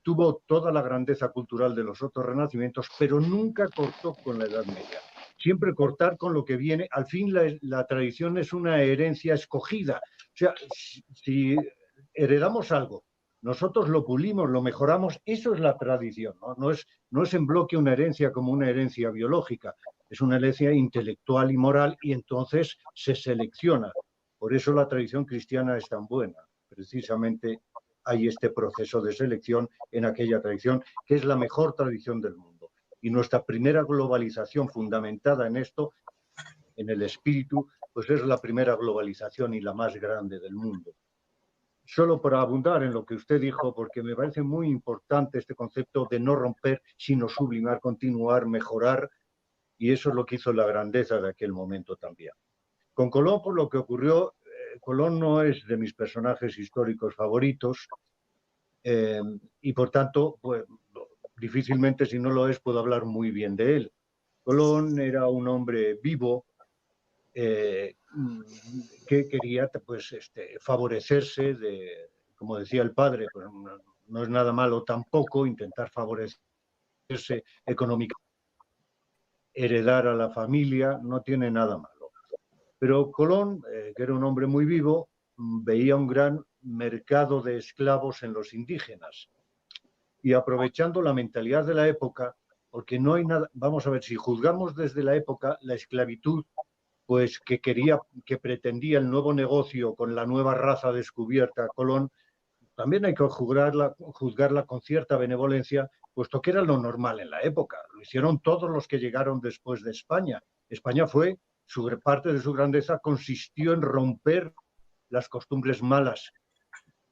tuvo toda la grandeza cultural de los otros renacimientos, pero nunca cortó con la Edad Media. Siempre cortar con lo que viene. Al fin la tradición es una herencia escogida. O sea, si heredamos algo, nosotros lo pulimos, lo mejoramos, eso es la tradición, ¿no? No es en bloque una herencia como una herencia biológica, es una herencia intelectual y moral y entonces se selecciona. Por eso la tradición cristiana es tan buena. Precisamente hay este proceso de selección en aquella tradición, que es la mejor tradición del mundo. Y nuestra primera globalización fundamentada en esto, en el espíritu, pues es la primera globalización y la más grande del mundo. Solo para abundar en lo que usted dijo, porque me parece muy importante este concepto de no romper, sino sublimar, continuar, mejorar, y eso es lo que hizo la grandeza de aquel momento también. Con Colón, por lo que ocurrió, Colón no es de mis personajes históricos favoritos y por tanto, pues, difícilmente, si no lo es, puedo hablar muy bien de él. Colón era un hombre vivo que quería pues, favorecerse de, como decía el padre, pues, no es nada malo tampoco intentar favorecerse económicamente, heredar a la familia, no tiene nada malo. Pero Colón, que era un hombre muy vivo, veía un gran mercado de esclavos en los indígenas. Y aprovechando la mentalidad de la época, porque no hay nada, vamos a ver, si juzgamos desde la época, la esclavitud, pues que pretendía el nuevo negocio con la nueva raza descubierta, Colón, también hay que juzgarla con cierta benevolencia, puesto que era lo normal en la época. Lo hicieron todos los que llegaron después de España. España fue, parte de su grandeza consistió en romper las costumbres malas,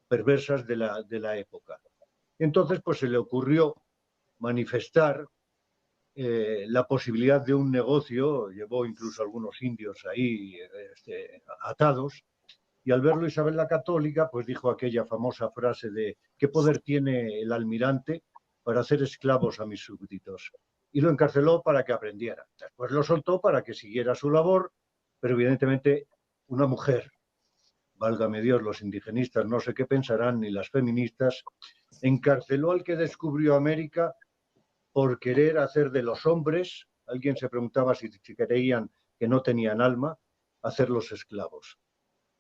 perversas de la época. Entonces, pues se le ocurrió manifestar la posibilidad de un negocio, llevó incluso algunos indios ahí atados, y al verlo Isabel la Católica, pues dijo aquella famosa frase de ¿qué poder tiene el almirante para hacer esclavos a mis súbditos? Y lo encarceló para que aprendiera. Después lo soltó para que siguiera su labor, pero evidentemente una mujer, válgame Dios, los indigenistas no sé qué pensarán, ni las feministas, encarceló al que descubrió América por querer hacer de los hombres, alguien se preguntaba si creían que no tenían alma, hacerlos esclavos,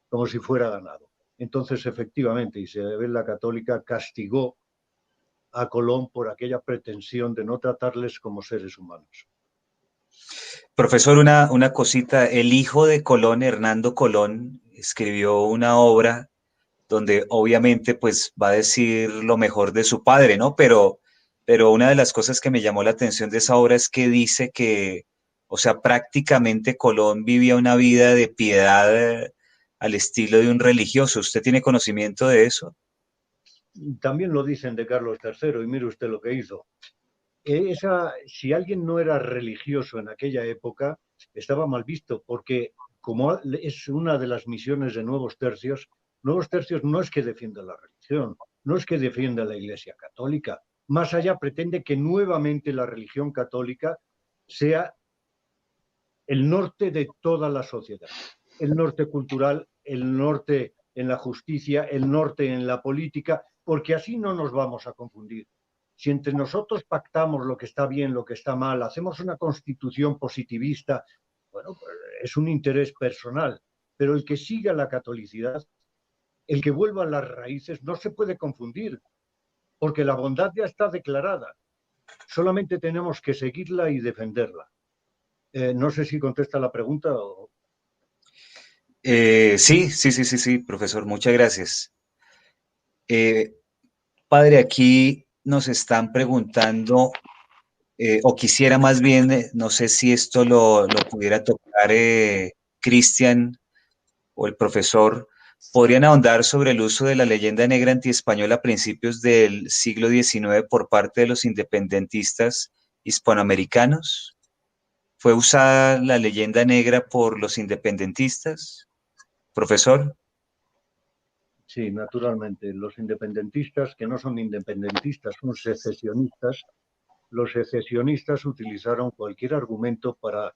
como si fuera ganado. Entonces, efectivamente, Isabel la Católica castigó a Colón por aquella pretensión de no tratarles como seres humanos. Profesor, una cosita, el hijo de Colón, Hernando Colón, escribió una obra donde obviamente pues va a decir lo mejor de su padre, ¿no? Pero una de las cosas que me llamó la atención de esa obra es que dice que, o sea, prácticamente Colón vivía una vida de piedad al estilo de un religioso. ¿Usted tiene conocimiento de eso? También lo dicen de Carlos III, y mire usted lo que hizo. Si alguien no era religioso en aquella época, estaba mal visto, porque como es una de las misiones de Nuevos Tercios no es que defienda la religión, no es que defienda la Iglesia Católica, más allá pretende que nuevamente la religión católica sea el norte de toda la sociedad, el norte cultural, el norte en la justicia, el norte en la política, porque así no nos vamos a confundir. Si entre nosotros pactamos lo que está bien, lo que está mal, hacemos una constitución positivista, bueno, pues es un interés personal, pero el que siga la catolicidad, el que vuelva a las raíces, no se puede confundir, porque la bondad ya está declarada. Solamente tenemos que seguirla y defenderla. No sé si contesta la pregunta o... Sí, profesor, muchas gracias. Eh, Padre, aquí nos están preguntando, o quisiera más bien, no sé si esto lo pudiera tocar Cristian o el profesor, ¿podrían ahondar sobre el uso de la leyenda negra antiespañola a principios del siglo XIX por parte de los independentistas hispanoamericanos? ¿Fue usada la leyenda negra por los independentistas, profesor? Sí, naturalmente. Los independentistas, que no son independentistas, son secesionistas. Los secesionistas utilizaron cualquier argumento para...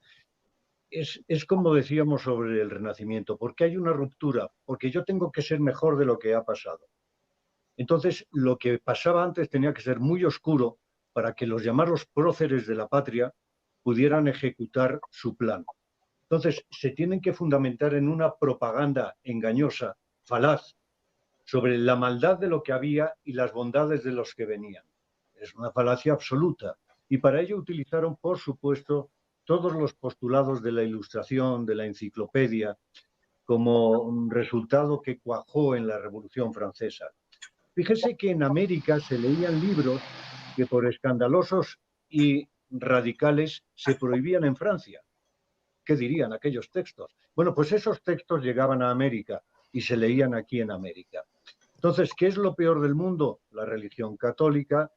Es como decíamos sobre el Renacimiento, porque hay una ruptura, porque yo tengo que ser mejor de lo que ha pasado. Entonces, lo que pasaba antes tenía que ser muy oscuro para que los llamados próceres de la patria pudieran ejecutar su plan. Entonces, se tienen que fundamentar en una propaganda engañosa, falaz, sobre la maldad de lo que había y las bondades de los que venían. Es una falacia absoluta. Y para ello utilizaron, por supuesto, todos los postulados de la Ilustración, de la enciclopedia, como resultado que cuajó en la Revolución Francesa. Fíjese que en América se leían libros que por escandalosos y radicales se prohibían en Francia. ¿Qué dirían aquellos textos? Bueno, pues esos textos llegaban a América y se leían aquí en América. Entonces, ¿qué es lo peor del mundo? La religión católica,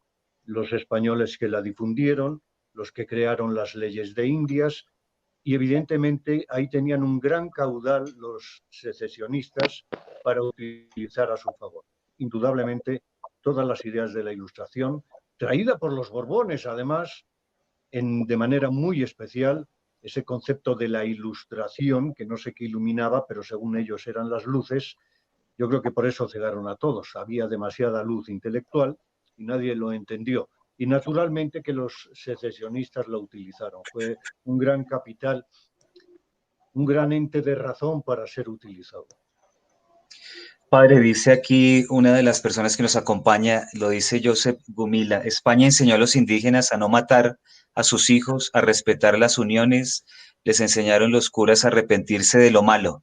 los españoles que la difundieron, los que crearon las leyes de Indias, y evidentemente ahí tenían un gran caudal los secesionistas para utilizar a su favor. Indudablemente, todas las ideas de la Ilustración, traída por los Borbones, además, de manera muy especial, ese concepto de la ilustración, que no sé qué iluminaba, pero según ellos eran las luces. Yo creo que por eso cegaron a todos. Había demasiada luz intelectual y nadie lo entendió. Y naturalmente que los secesionistas lo utilizaron. Fue un gran capital, un gran ente de razón para ser utilizado. Padre, dice aquí una de las personas que nos acompaña, lo dice Joseph Gumila, España enseñó a los indígenas a no matar a sus hijos, a respetar las uniones, les enseñaron los curas a arrepentirse de lo malo.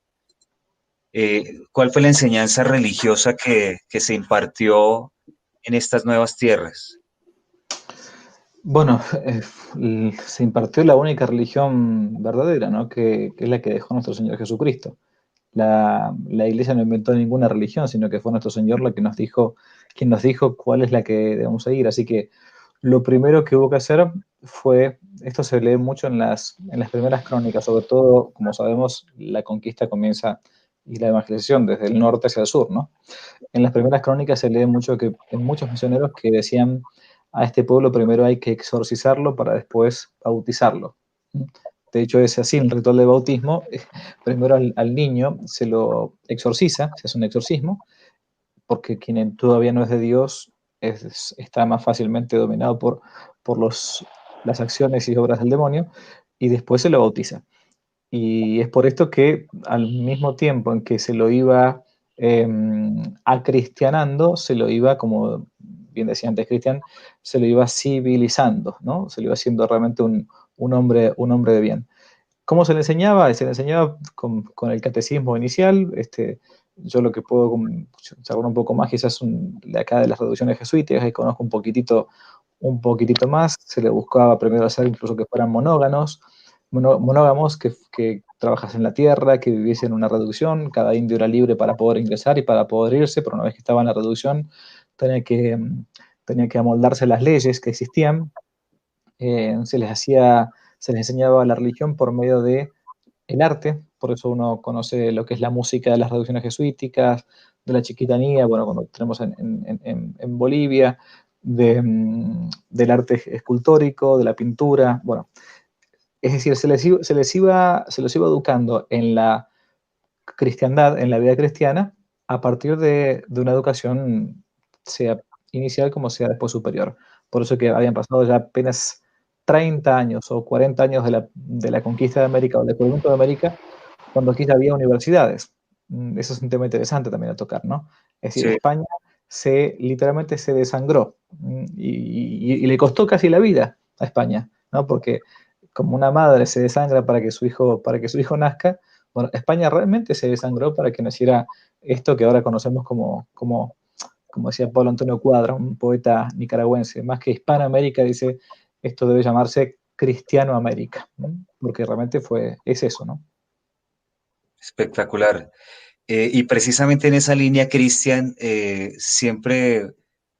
¿Cuál fue la enseñanza religiosa que se impartió en estas nuevas tierras? Bueno, se impartió la única religión verdadera, ¿no? Que es la que dejó nuestro Señor Jesucristo. La Iglesia no inventó ninguna religión, sino que fue nuestro Señor quien nos dijo cuál es la que debemos seguir. Así que lo primero que hubo que hacer fue, esto se lee mucho en las primeras crónicas, sobre todo, como sabemos, la conquista comienza y la evangelización desde el norte hacia el sur, ¿no? En las primeras crónicas se lee mucho que en muchos misioneros que decían a este pueblo primero hay que exorcizarlo para después bautizarlo. De hecho, es así en el ritual de bautismo. Primero al niño se lo exorciza, se hace un exorcismo, porque quien todavía no es de Dios está más fácilmente dominado por las acciones y obras del demonio, y después se lo bautiza. Y es por esto que al mismo tiempo en que se lo iba acristianando, se lo iba, como bien decía antes Cristian, se lo iba civilizando, ¿no? Se lo iba haciendo realmente un hombre de bien. ¿Cómo se le enseñaba? Se le enseñaba con el catecismo inicial. Yo lo que puedo saber un poco más, quizás de acá de las reducciones jesuíticas, que conozco un poquitito más. Se le buscaba primero hacer incluso que fueran monógamos, que trabajasen en la tierra, que viviesen una reducción. Cada indio era libre para poder ingresar y para poder irse, pero una vez que estaba en la reducción tenía que amoldarse a las leyes que existían. Se les enseñaba la religión por medio de el arte, por eso uno conoce lo que es la música de las reducciones jesuíticas, de la chiquitanía, bueno, cuando tenemos en Bolivia, del arte escultórico, de la pintura, bueno, es decir, se los iba educando en la cristiandad, en la vida cristiana, a partir de una educación, sea inicial como sea después superior. Por eso que habían pasado ya apenas 30 años o 40 años de la conquista de América o del descubrimiento de América, cuando aquí ya había universidades. Eso es un tema interesante también a tocar, ¿no? Es decir, Sí. España literalmente se desangró y le costó casi la vida a España, ¿no? Porque como una madre se desangra para que su hijo nazca, bueno, España realmente se desangró para que naciera esto que ahora conocemos como decía Pablo Antonio Cuadra, un poeta nicaragüense, más que Hispanoamérica, dice, esto debe llamarse Cristianoamérica, ¿no? Porque realmente es eso, ¿no? Espectacular. Y precisamente en esa línea, Cristian, siempre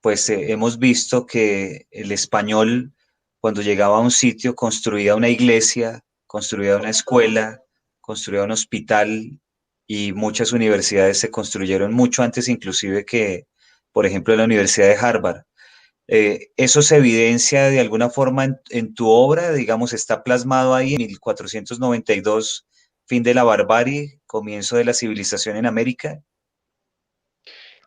pues hemos visto que el español, cuando llegaba a un sitio, construía una iglesia, construía una escuela, construía un hospital, y muchas universidades se construyeron mucho antes inclusive que, por ejemplo, la Universidad de Harvard. ¿Eso se evidencia de alguna forma en tu obra? Digamos, está plasmado ahí en 1492, fin de la barbarie, comienzo de la civilización en América.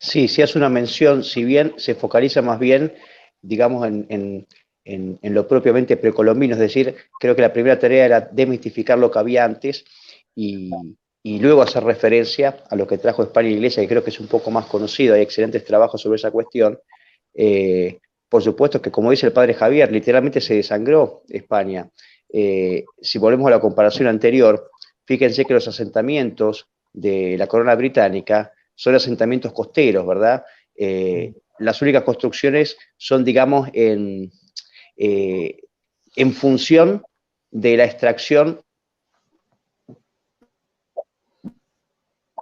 Sí, sí hace una mención, si bien se focaliza más bien, digamos, en lo propiamente precolombino, es decir, creo que la primera tarea era demistificar lo que había antes y, y luego hacer referencia a lo que trajo España y la Iglesia, que creo que es un poco más conocido, hay excelentes trabajos sobre esa cuestión. Eh, por supuesto que, como dice el padre Javier, literalmente se desangró España. Si volvemos a la comparación anterior, fíjense que los asentamientos de la corona británica son asentamientos costeros, ¿verdad? Las únicas construcciones son, digamos, en función de la extracción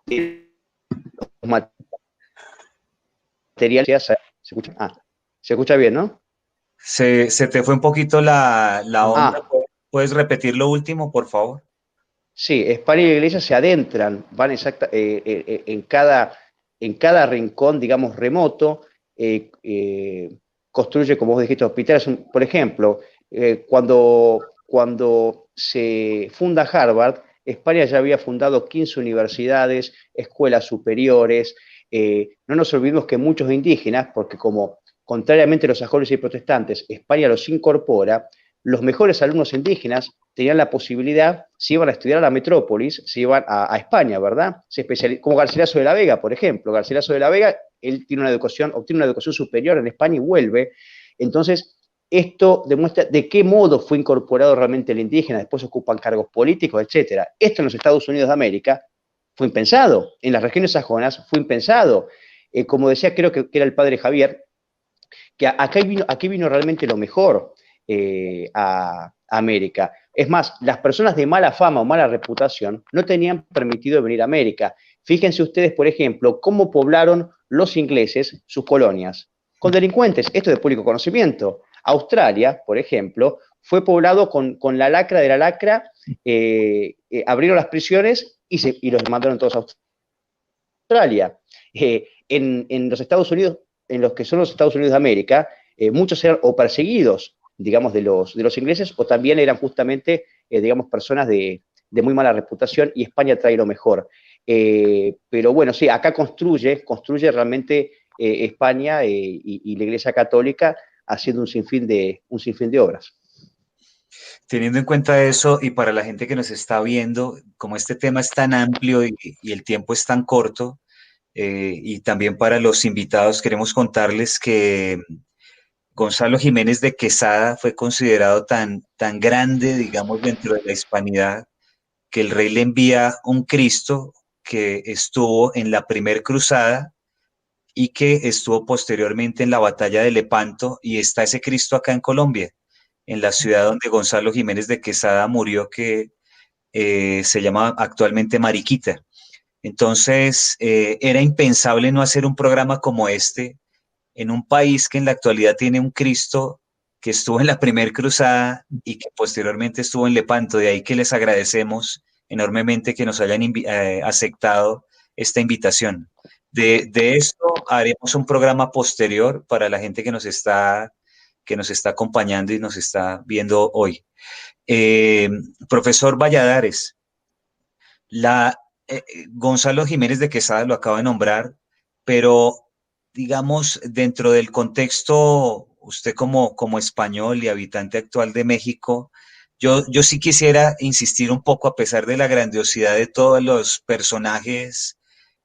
de los materiales. ¿Se escucha? Se escucha bien, ¿no? Se te fue un poquito la onda. Ah, ¿Puedes repetir lo último, por favor? sí, España y la Iglesia se adentran, van en cada rincón, digamos, remoto, construye, como vos dijiste, hospitales. Por ejemplo, cuando se funda Harvard, España ya había fundado 15 universidades, escuelas superiores. No nos olvidemos que muchos indígenas, porque como contrariamente a los sajones y protestantes, España los incorpora, los mejores alumnos indígenas tenían la posibilidad, si iban a estudiar a la metrópolis, si iban a España, ¿verdad? Como Garcilaso de la Vega, por ejemplo. Garcilaso de la Vega, él tiene obtiene una educación superior en España y vuelve. Entonces, esto demuestra de qué modo fue incorporado realmente el indígena, después ocupan cargos políticos, etc. Esto en los Estados Unidos de América fue impensado, en las regiones sajonas fue impensado. Como decía, creo que era el padre Javier, que aquí vino realmente lo mejor a América. Es más, las personas de mala fama o mala reputación no tenían permitido venir a América. Fíjense ustedes, por ejemplo, cómo poblaron los ingleses sus colonias. Con delincuentes, esto es de público conocimiento. Australia, por ejemplo, fue poblado con la lacra de la lacra, abrieron las prisiones y los mandaron todos a Australia. En los Estados Unidos, en los que son los Estados Unidos de América, muchos eran o perseguidos, digamos, de los ingleses, o también eran justamente, digamos, personas de muy mala reputación, y España trae lo mejor. Pero bueno, sí, acá construye realmente España y la Iglesia Católica haciendo un sinfín de obras. Teniendo en cuenta eso, y para la gente que nos está viendo, como este tema es tan amplio y el tiempo es tan corto, y también para los invitados queremos contarles que Gonzalo Jiménez de Quesada fue considerado tan grande, digamos, dentro de la hispanidad, que el rey le envía un Cristo que estuvo en la primer cruzada y que estuvo posteriormente en la batalla de Lepanto, y está ese Cristo acá en Colombia, en la ciudad donde Gonzalo Jiménez de Quesada murió, que se llama actualmente Mariquita. Entonces, era impensable no hacer un programa como este en un país que en la actualidad tiene un Cristo que estuvo en la primer cruzada y que posteriormente estuvo en Lepanto. De ahí que les agradecemos enormemente que nos hayan aceptado esta invitación. De esto haremos un programa posterior para la gente que nos está acompañando y nos está viendo hoy. Profesor Valladares, la, Gonzalo Jiménez de Quesada lo acaba de nombrar, pero digamos, dentro del contexto, usted como español y habitante actual de México, yo sí quisiera insistir un poco, a pesar de la grandiosidad de todos los personajes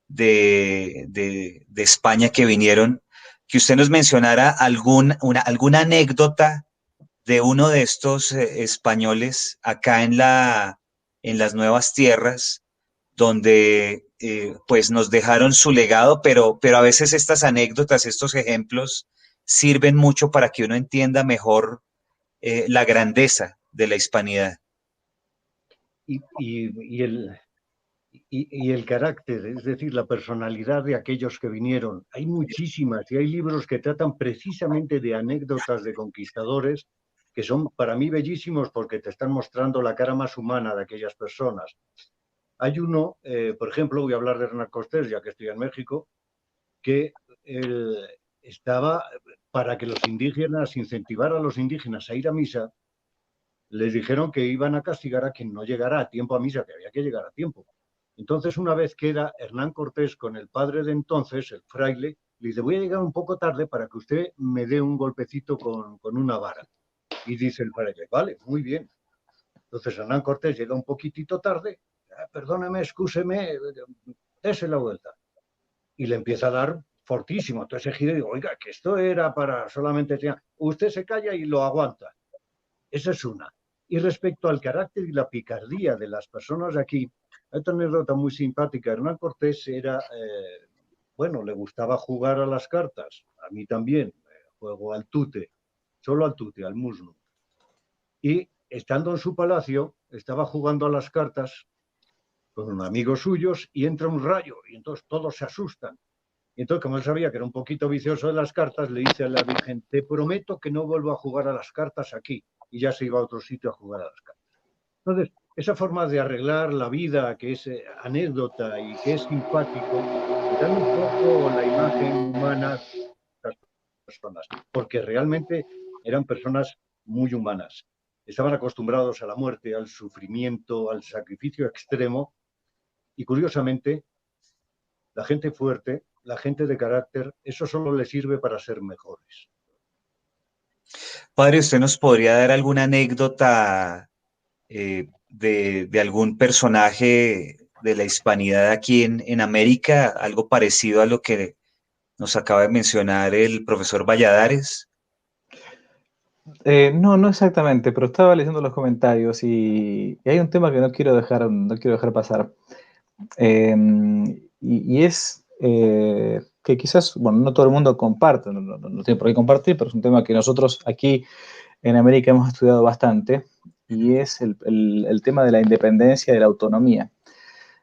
de España que vinieron, que usted nos mencionara alguna anécdota de uno de estos españoles acá en las nuevas tierras, donde pues nos dejaron su legado, pero a veces estas anécdotas, estos ejemplos, sirven mucho para que uno entienda mejor la grandeza de la hispanidad. Y el carácter, es decir, la personalidad de aquellos que vinieron. Hay muchísimas y hay libros que tratan precisamente de anécdotas de conquistadores que son para mí bellísimos porque te están mostrando la cara más humana de aquellas personas. Hay uno, por ejemplo, voy a hablar de Hernán Cortés, ya que estoy en México, que él estaba para que los indígenas, incentivar a los indígenas a ir a misa, les dijeron que iban a castigar a quien no llegara a tiempo a misa, que había que llegar a tiempo. Entonces, una vez queda Hernán Cortés con el padre de entonces, el fraile, le dice, voy a llegar un poco tarde para que usted me dé un golpecito con una vara. Y dice el fraile, vale, muy bien. Entonces Hernán Cortés llega un poquitito tarde, perdóneme, excúseme, dése la vuelta. Y le empieza a dar fortísimo. Entonces se gira y digo, oiga, que esto era para solamente... Usted se calla y lo aguanta. Esa es una. Y respecto al carácter y la picardía de las personas de aquí, hay otra anécdota muy simpática. Hernán Cortés era, bueno, le gustaba jugar a las cartas. A mí también. Juego al tute. Solo al tute, al musno. Y estando en su palacio, estaba jugando a las cartas con amigos suyos y entra un rayo. Y entonces todos se asustan. Y entonces, como él sabía que era un poquito vicioso de las cartas, le dice a la Virgen, te prometo que no vuelvo a jugar a las cartas aquí. Y ya se iba a otro sitio a jugar a las cartas. Entonces, esa forma de arreglar la vida, que es anécdota y que es simpático, dan un poco la imagen humana de las personas, porque realmente eran personas muy humanas. Estaban acostumbrados a la muerte, al sufrimiento, al sacrificio extremo, y curiosamente, la gente fuerte, la gente de carácter, eso solo les sirve para ser mejores. Padre, ¿usted nos podría dar alguna anécdota de algún personaje de la hispanidad aquí en América, algo parecido a lo que nos acaba de mencionar el profesor Valladares? No, no exactamente, pero estaba leyendo los comentarios y hay un tema que no quiero dejar pasar. Y es que quizás, bueno, no todo el mundo comparte, no tiene por qué compartir, pero es un tema que nosotros aquí en América hemos estudiado bastante, y es el tema de la independencia y de la autonomía.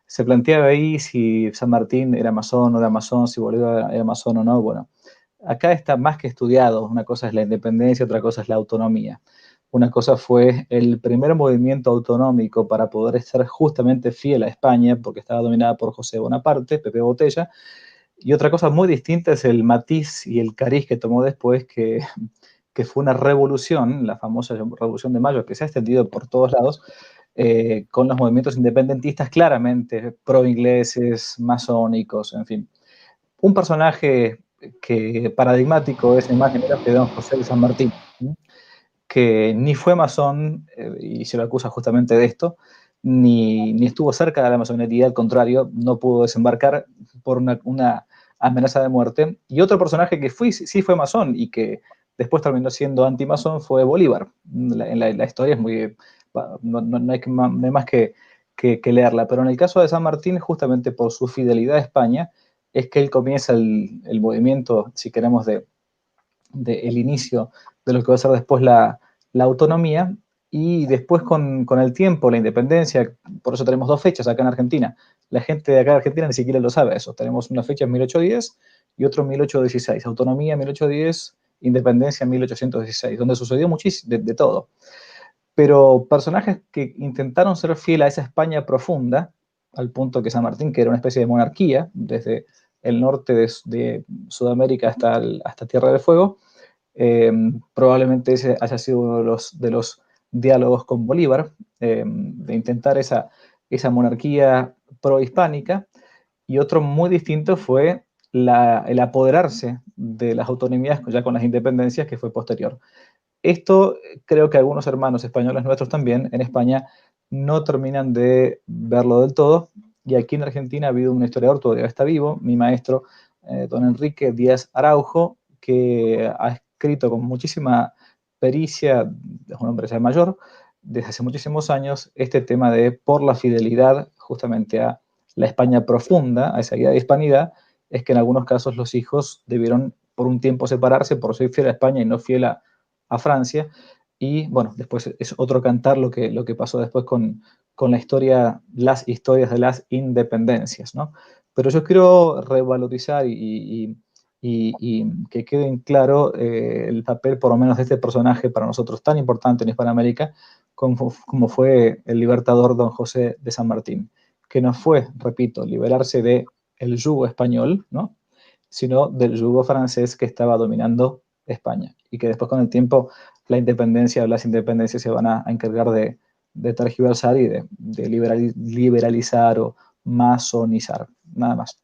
Se planteaba ahí si San Martín era masón o no era masón, si Bolívar era masón o no. Bueno, acá está más que estudiado. Una cosa es la independencia, otra cosa es la autonomía. Una cosa fue el primer movimiento autonómico para poder estar justamente fiel a España, porque estaba dominada por José Bonaparte, Pepe Botella, y otra cosa muy distinta es el matiz y el cariz que tomó después, que fue una revolución, la famosa Revolución de Mayo, que se ha extendido por todos lados, con los movimientos independentistas claramente pro-ingleses, masónicos, en fin. Un personaje que paradigmático es la imagen de don José de San Martín, ¿sí? Que ni fue masón, y se lo acusa justamente de esto, ni estuvo cerca de la masonería, al contrario, no pudo desembarcar por una amenaza de muerte. Y otro personaje que sí fue masón y que después terminó siendo antimasón fue Bolívar. La historia es muy... No hay más que leerla, pero en el caso de San Martín, justamente por su fidelidad a España, es que él comienza el movimiento, si queremos, de el inicio de lo que va a ser después la autonomía, y después con el tiempo, la independencia. Por eso tenemos dos fechas acá en Argentina. La gente de acá de Argentina ni siquiera lo sabe eso. Tenemos una fecha en 1810 y otro en 1816. Autonomía en 1810, independencia en 1816, donde sucedió muchísimo de todo. Pero personajes que intentaron ser fieles a esa España profunda, al punto que San Martín, que era una especie de monarquía, desde el norte de Sudamérica hasta Tierra del Fuego, probablemente ese haya sido uno de los diálogos con Bolívar, de intentar esa monarquía prohispánica. Y otro muy distinto fue el apoderarse de las autonomías ya con las independencias, que fue posterior. Esto creo que algunos hermanos españoles nuestros también en España no terminan de verlo del todo, y aquí en Argentina ha habido un historiador, todavía está vivo, mi maestro, don Enrique Díaz Araujo, que ha escrito con muchísima pericia, es un hombre ya mayor, desde hace muchísimos años, este tema de por la fidelidad justamente a la España profunda, a esa idea de hispanidad, es que en algunos casos los hijos debieron por un tiempo separarse por ser fiel a España y no fiel a Francia. Y bueno, después es otro cantar lo que pasó después con la historia, las historias de las independencias, ¿no? Pero yo quiero revalorizar y que quede claro el papel, por lo menos, de este personaje para nosotros tan importante en Hispanoamérica, como fue el libertador don José de San Martín, que no fue, repito, liberarse del yugo español, ¿no? Sino del yugo francés que estaba dominando España, y que después con el tiempo la independencia o las independencias se van a encargar de tergiversar y de liberalizar o masonizar, nada más.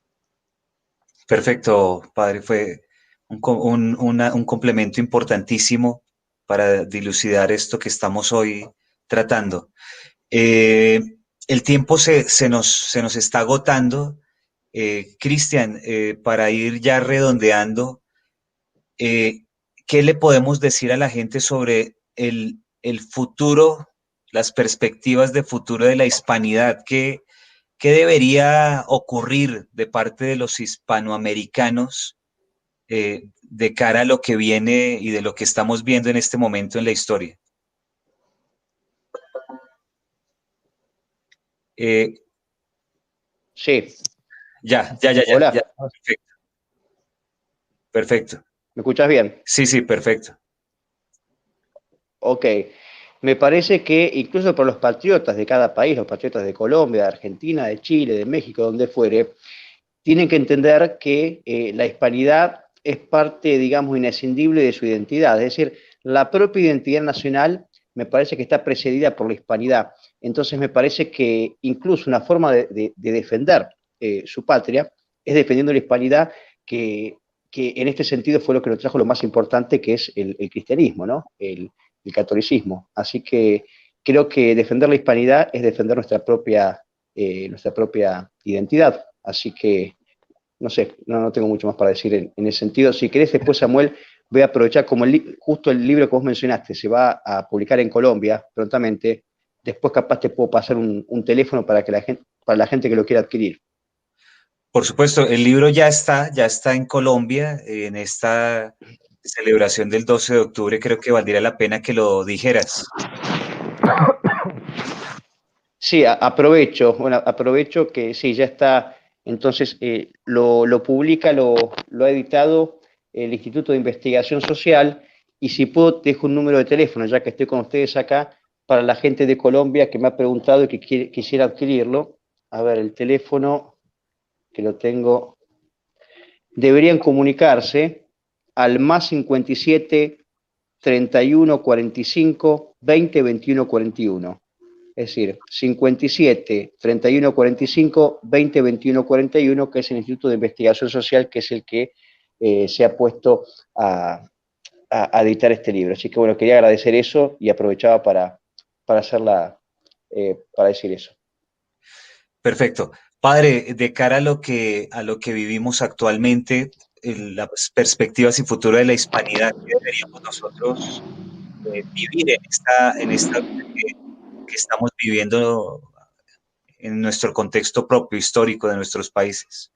Perfecto, padre. Fue un complemento importantísimo para dilucidar esto que estamos hoy tratando. Eh, el tiempo se nos está agotando. Cristian, para ir ya redondeando, eh, ¿qué le podemos decir a la gente sobre el futuro, las perspectivas de futuro de la hispanidad? ¿Qué debería ocurrir de parte de los hispanoamericanos de cara a lo que viene y de lo que estamos viendo en este momento en la historia? Eh, Sí. ya. Hola, Perfecto, perfecto. ¿me escuchas bien? Sí, sí, perfecto. Ok. Me parece que incluso por los patriotas de cada país, los patriotas de Colombia, de Argentina, de Chile, de México, donde fuere, tienen que entender que la hispanidad es parte, digamos, inescindible de su identidad. Es decir, la propia identidad nacional me parece que está precedida por la hispanidad. Entonces me parece que incluso una forma de defender su patria es defendiendo la hispanidad, que en este sentido fue lo que nos trajo lo más importante, que es el cristianismo, ¿no? El catolicismo. Así que creo que defender la hispanidad es defender nuestra propia identidad. Así que, no sé, no tengo mucho más para decir en ese sentido. Si querés, después, Samuel, voy a aprovechar, como justo el libro que vos mencionaste se va a publicar en Colombia prontamente, después capaz te puedo pasar un teléfono para la gente que lo quiera adquirir. Por supuesto, el libro ya está en Colombia, en esta celebración del 12 de octubre. Creo que valdría la pena que lo dijeras. Sí, aprovecho que sí, ya está. Entonces, lo publica, lo ha editado el Instituto de Investigación Social, y si puedo, te dejo un número de teléfono, ya que estoy con ustedes acá, para la gente de Colombia que me ha preguntado y que quisiera adquirirlo. A ver, el teléfono, que lo tengo, deberían comunicarse al más 57 31 45 20 21 41. Es decir, 57 31 45 20 21 41, que es el Instituto de Investigación Social, que es el que se ha puesto a editar este libro. Así que bueno, quería agradecer eso y aprovechaba para para decir eso. Perfecto. Padre, de cara a lo que vivimos actualmente, las perspectivas y futuro de la hispanidad, ¿qué deberíamos nosotros vivir en esta vida que estamos viviendo en nuestro contexto propio histórico de nuestros países?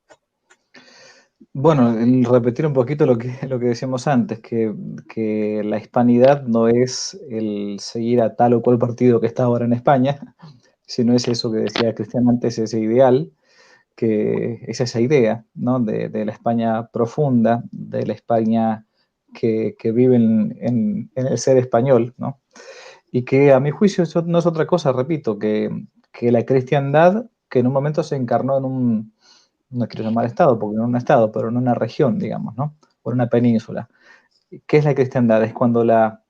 Bueno, repetir un poquito lo que decíamos antes, que la hispanidad no es el seguir a tal o cual partido que está ahora en España, sino es eso que decía Cristian antes, ese ideal, que es esa idea, ¿no? De la España profunda, de la España que vive en el ser español, ¿no? Y que a mi juicio eso no es otra cosa, repito, que la cristiandad que en un momento se encarnó en un, no quiero llamar estado, porque no es un estado, pero en una región, digamos, ¿no? O en una península. ¿Qué es la cristiandad? Es cuando la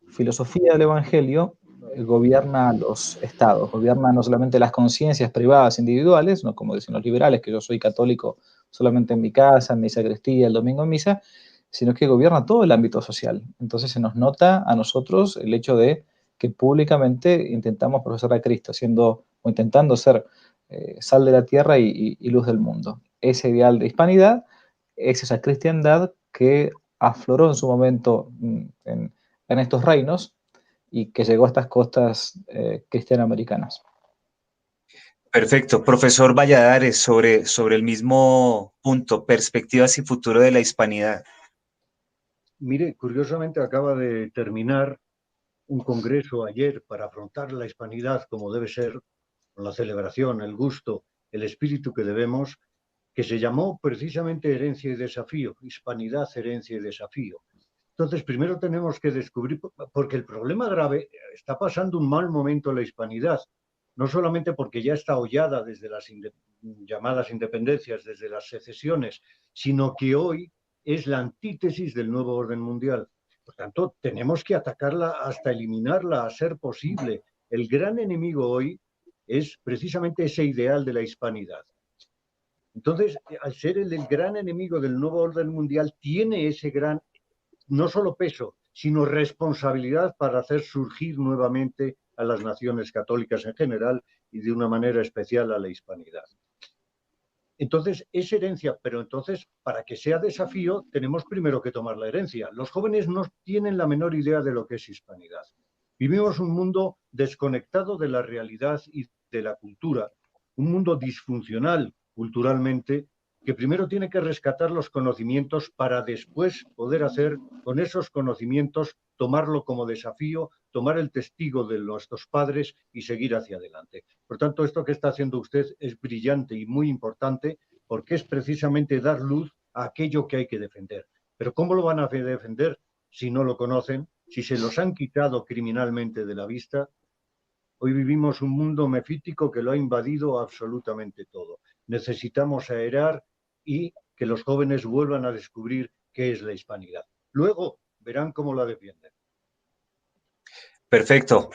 filosofía del evangelio gobierna los estados, gobierna no solamente las conciencias privadas individuales, no como dicen los liberales, que yo soy católico solamente en mi casa, en mi sacristía, el domingo en misa, sino que gobierna todo el ámbito social. Entonces se nos nota a nosotros el hecho de que públicamente intentamos profesar a Cristo, siendo o intentando ser sal de la tierra y luz del mundo. Ese ideal de hispanidad es esa cristiandad que afloró en su momento en estos reinos y que llegó a estas costas cristiano-americanas. Perfecto. Profesor Valladares, sobre el mismo punto, perspectivas y futuro de la hispanidad. Mire, curiosamente acaba de terminar un congreso ayer para afrontar la hispanidad como debe ser, con la celebración, el gusto, el espíritu que debemos, que se llamó precisamente Herencia y Desafío, Hispanidad, Herencia y Desafío. Entonces, primero tenemos que descubrir, porque el problema grave, está pasando un mal momento la hispanidad, no solamente porque ya está hollada desde las llamadas independencias, desde las secesiones, sino que hoy es la antítesis del nuevo orden mundial. Por tanto, tenemos que atacarla hasta eliminarla, a ser posible. El gran enemigo hoy es precisamente ese ideal de la hispanidad. Entonces, al ser el gran enemigo del nuevo orden mundial, tiene ese gran, no solo peso, sino responsabilidad para hacer surgir nuevamente a las naciones católicas en general y de una manera especial a la hispanidad. Entonces, es herencia, pero entonces, para que sea desafío, tenemos primero que tomar la herencia. Los jóvenes no tienen la menor idea de lo que es hispanidad. Vivimos un mundo desconectado de la realidad y de la cultura, un mundo disfuncional culturalmente, que primero tiene que rescatar los conocimientos para después poder hacer con esos conocimientos, tomarlo como desafío, tomar el testigo de nuestros padres y seguir hacia adelante. Por tanto, esto que está haciendo usted es brillante y muy importante porque es precisamente dar luz a aquello que hay que defender. Pero ¿cómo lo van a defender si no lo conocen? Si se los han quitado criminalmente de la vista. Hoy vivimos un mundo mefítico que lo ha invadido absolutamente todo. Necesitamos aerar y que los jóvenes vuelvan a descubrir qué es la hispanidad. Luego verán cómo la defienden. Perfecto.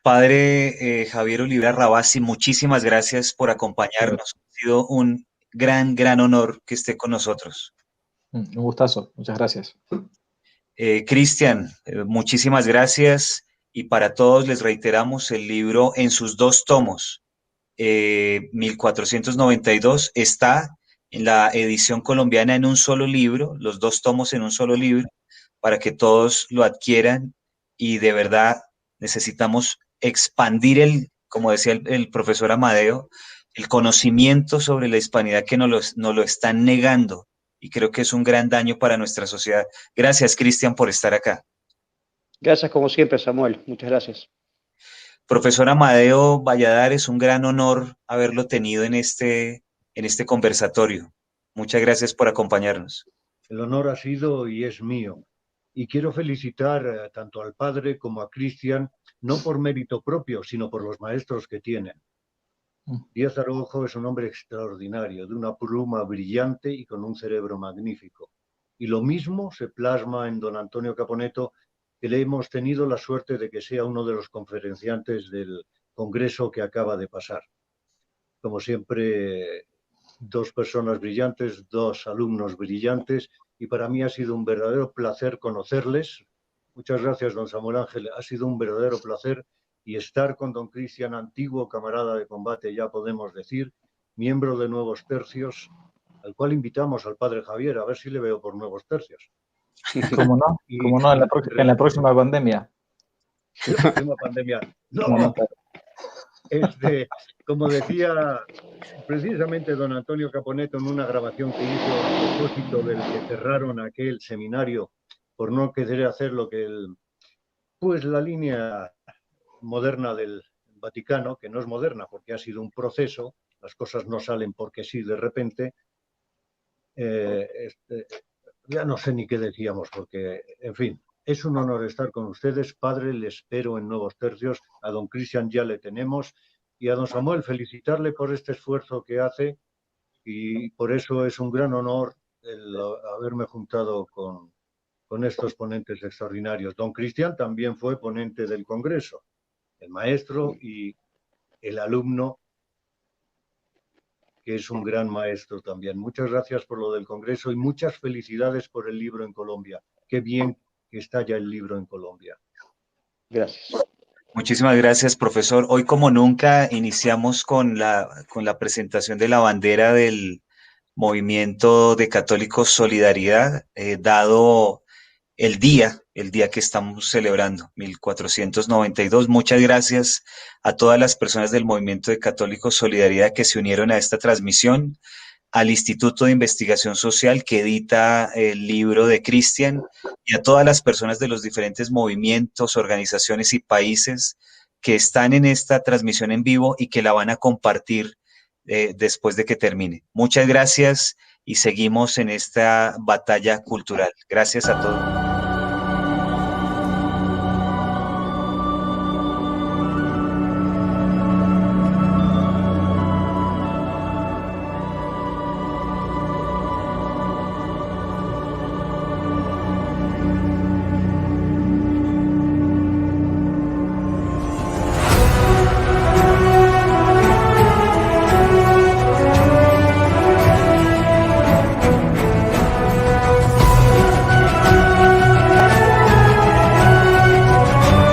Padre Javier Olivera Rabasi, muchísimas gracias por acompañarnos. Ha sido un gran honor que esté con nosotros. Un gustazo, muchas gracias. Cristian, muchísimas gracias y para todos les reiteramos el libro en sus 2 tomos. 1492 está en la edición colombiana en un solo libro, los 2 tomos en un solo libro, para que todos lo adquieran y de verdad necesitamos expandir como decía el profesor Amadeo, el conocimiento sobre la hispanidad que nos lo están negando y creo que es un gran daño para nuestra sociedad. Gracias, Cristian, por estar acá. Gracias como siempre, Samuel. Muchas gracias. Profesor Amadeo Valladares, un gran honor haberlo tenido en este conversatorio. Muchas gracias por acompañarnos. El honor ha sido y es mío. Y quiero felicitar tanto al padre como a Cristian, no por mérito propio, sino por los maestros que tienen. Díaz Araujo es un hombre extraordinario, de una pluma brillante y con un cerebro magnífico. Y lo mismo se plasma en don Antonio Caponeto, que le hemos tenido la suerte de que sea uno de los conferenciantes del congreso que acaba de pasar. Como siempre, 2 personas brillantes, 2 alumnos brillantes, y para mí ha sido un verdadero placer conocerles. Muchas gracias, don Samuel Ángel, ha sido un verdadero placer, y estar con don Cristian, antiguo camarada de combate, ya podemos decir, miembro de Nuevos Tercios, al cual invitamos al padre Javier, a ver si le veo por Nuevos Tercios. ¿Cómo no? ¿Cómo no? En la próxima pandemia. En la próxima pandemia. No, como decía precisamente don Antonio Caponeto en una grabación que hizo a propósito del que cerraron aquel seminario por no querer hacer lo que pues la línea moderna del Vaticano, que no es moderna porque ha sido un proceso, las cosas no salen porque sí de repente, ya no sé ni qué decíamos porque, en fin, es un honor estar con ustedes. Padre, le espero en Nuevos Tercios. A don Cristian ya le tenemos. Y a don Samuel, felicitarle por este esfuerzo que hace. Y por eso es un gran honor el haberme juntado con estos ponentes extraordinarios. Don Cristian también fue ponente del Congreso, el maestro y el alumno, que es un gran maestro también. Muchas gracias por lo del Congreso y muchas felicidades por el libro en Colombia. Qué bien que está ya el libro en Colombia. Gracias. Muchísimas gracias, profesor. Hoy, como nunca, iniciamos con la presentación de la bandera del Movimiento de Católicos Solidaridad, dado el día que estamos celebrando, 1492. Muchas gracias a todas las personas del Movimiento de Católicos Solidaridad que se unieron a esta transmisión, al Instituto de Investigación Social que edita el libro de Cristian, y a todas las personas de los diferentes movimientos, organizaciones y países que están en esta transmisión en vivo y que la van a compartir después de que termine. Muchas gracias y seguimos en esta batalla cultural. Gracias a todos.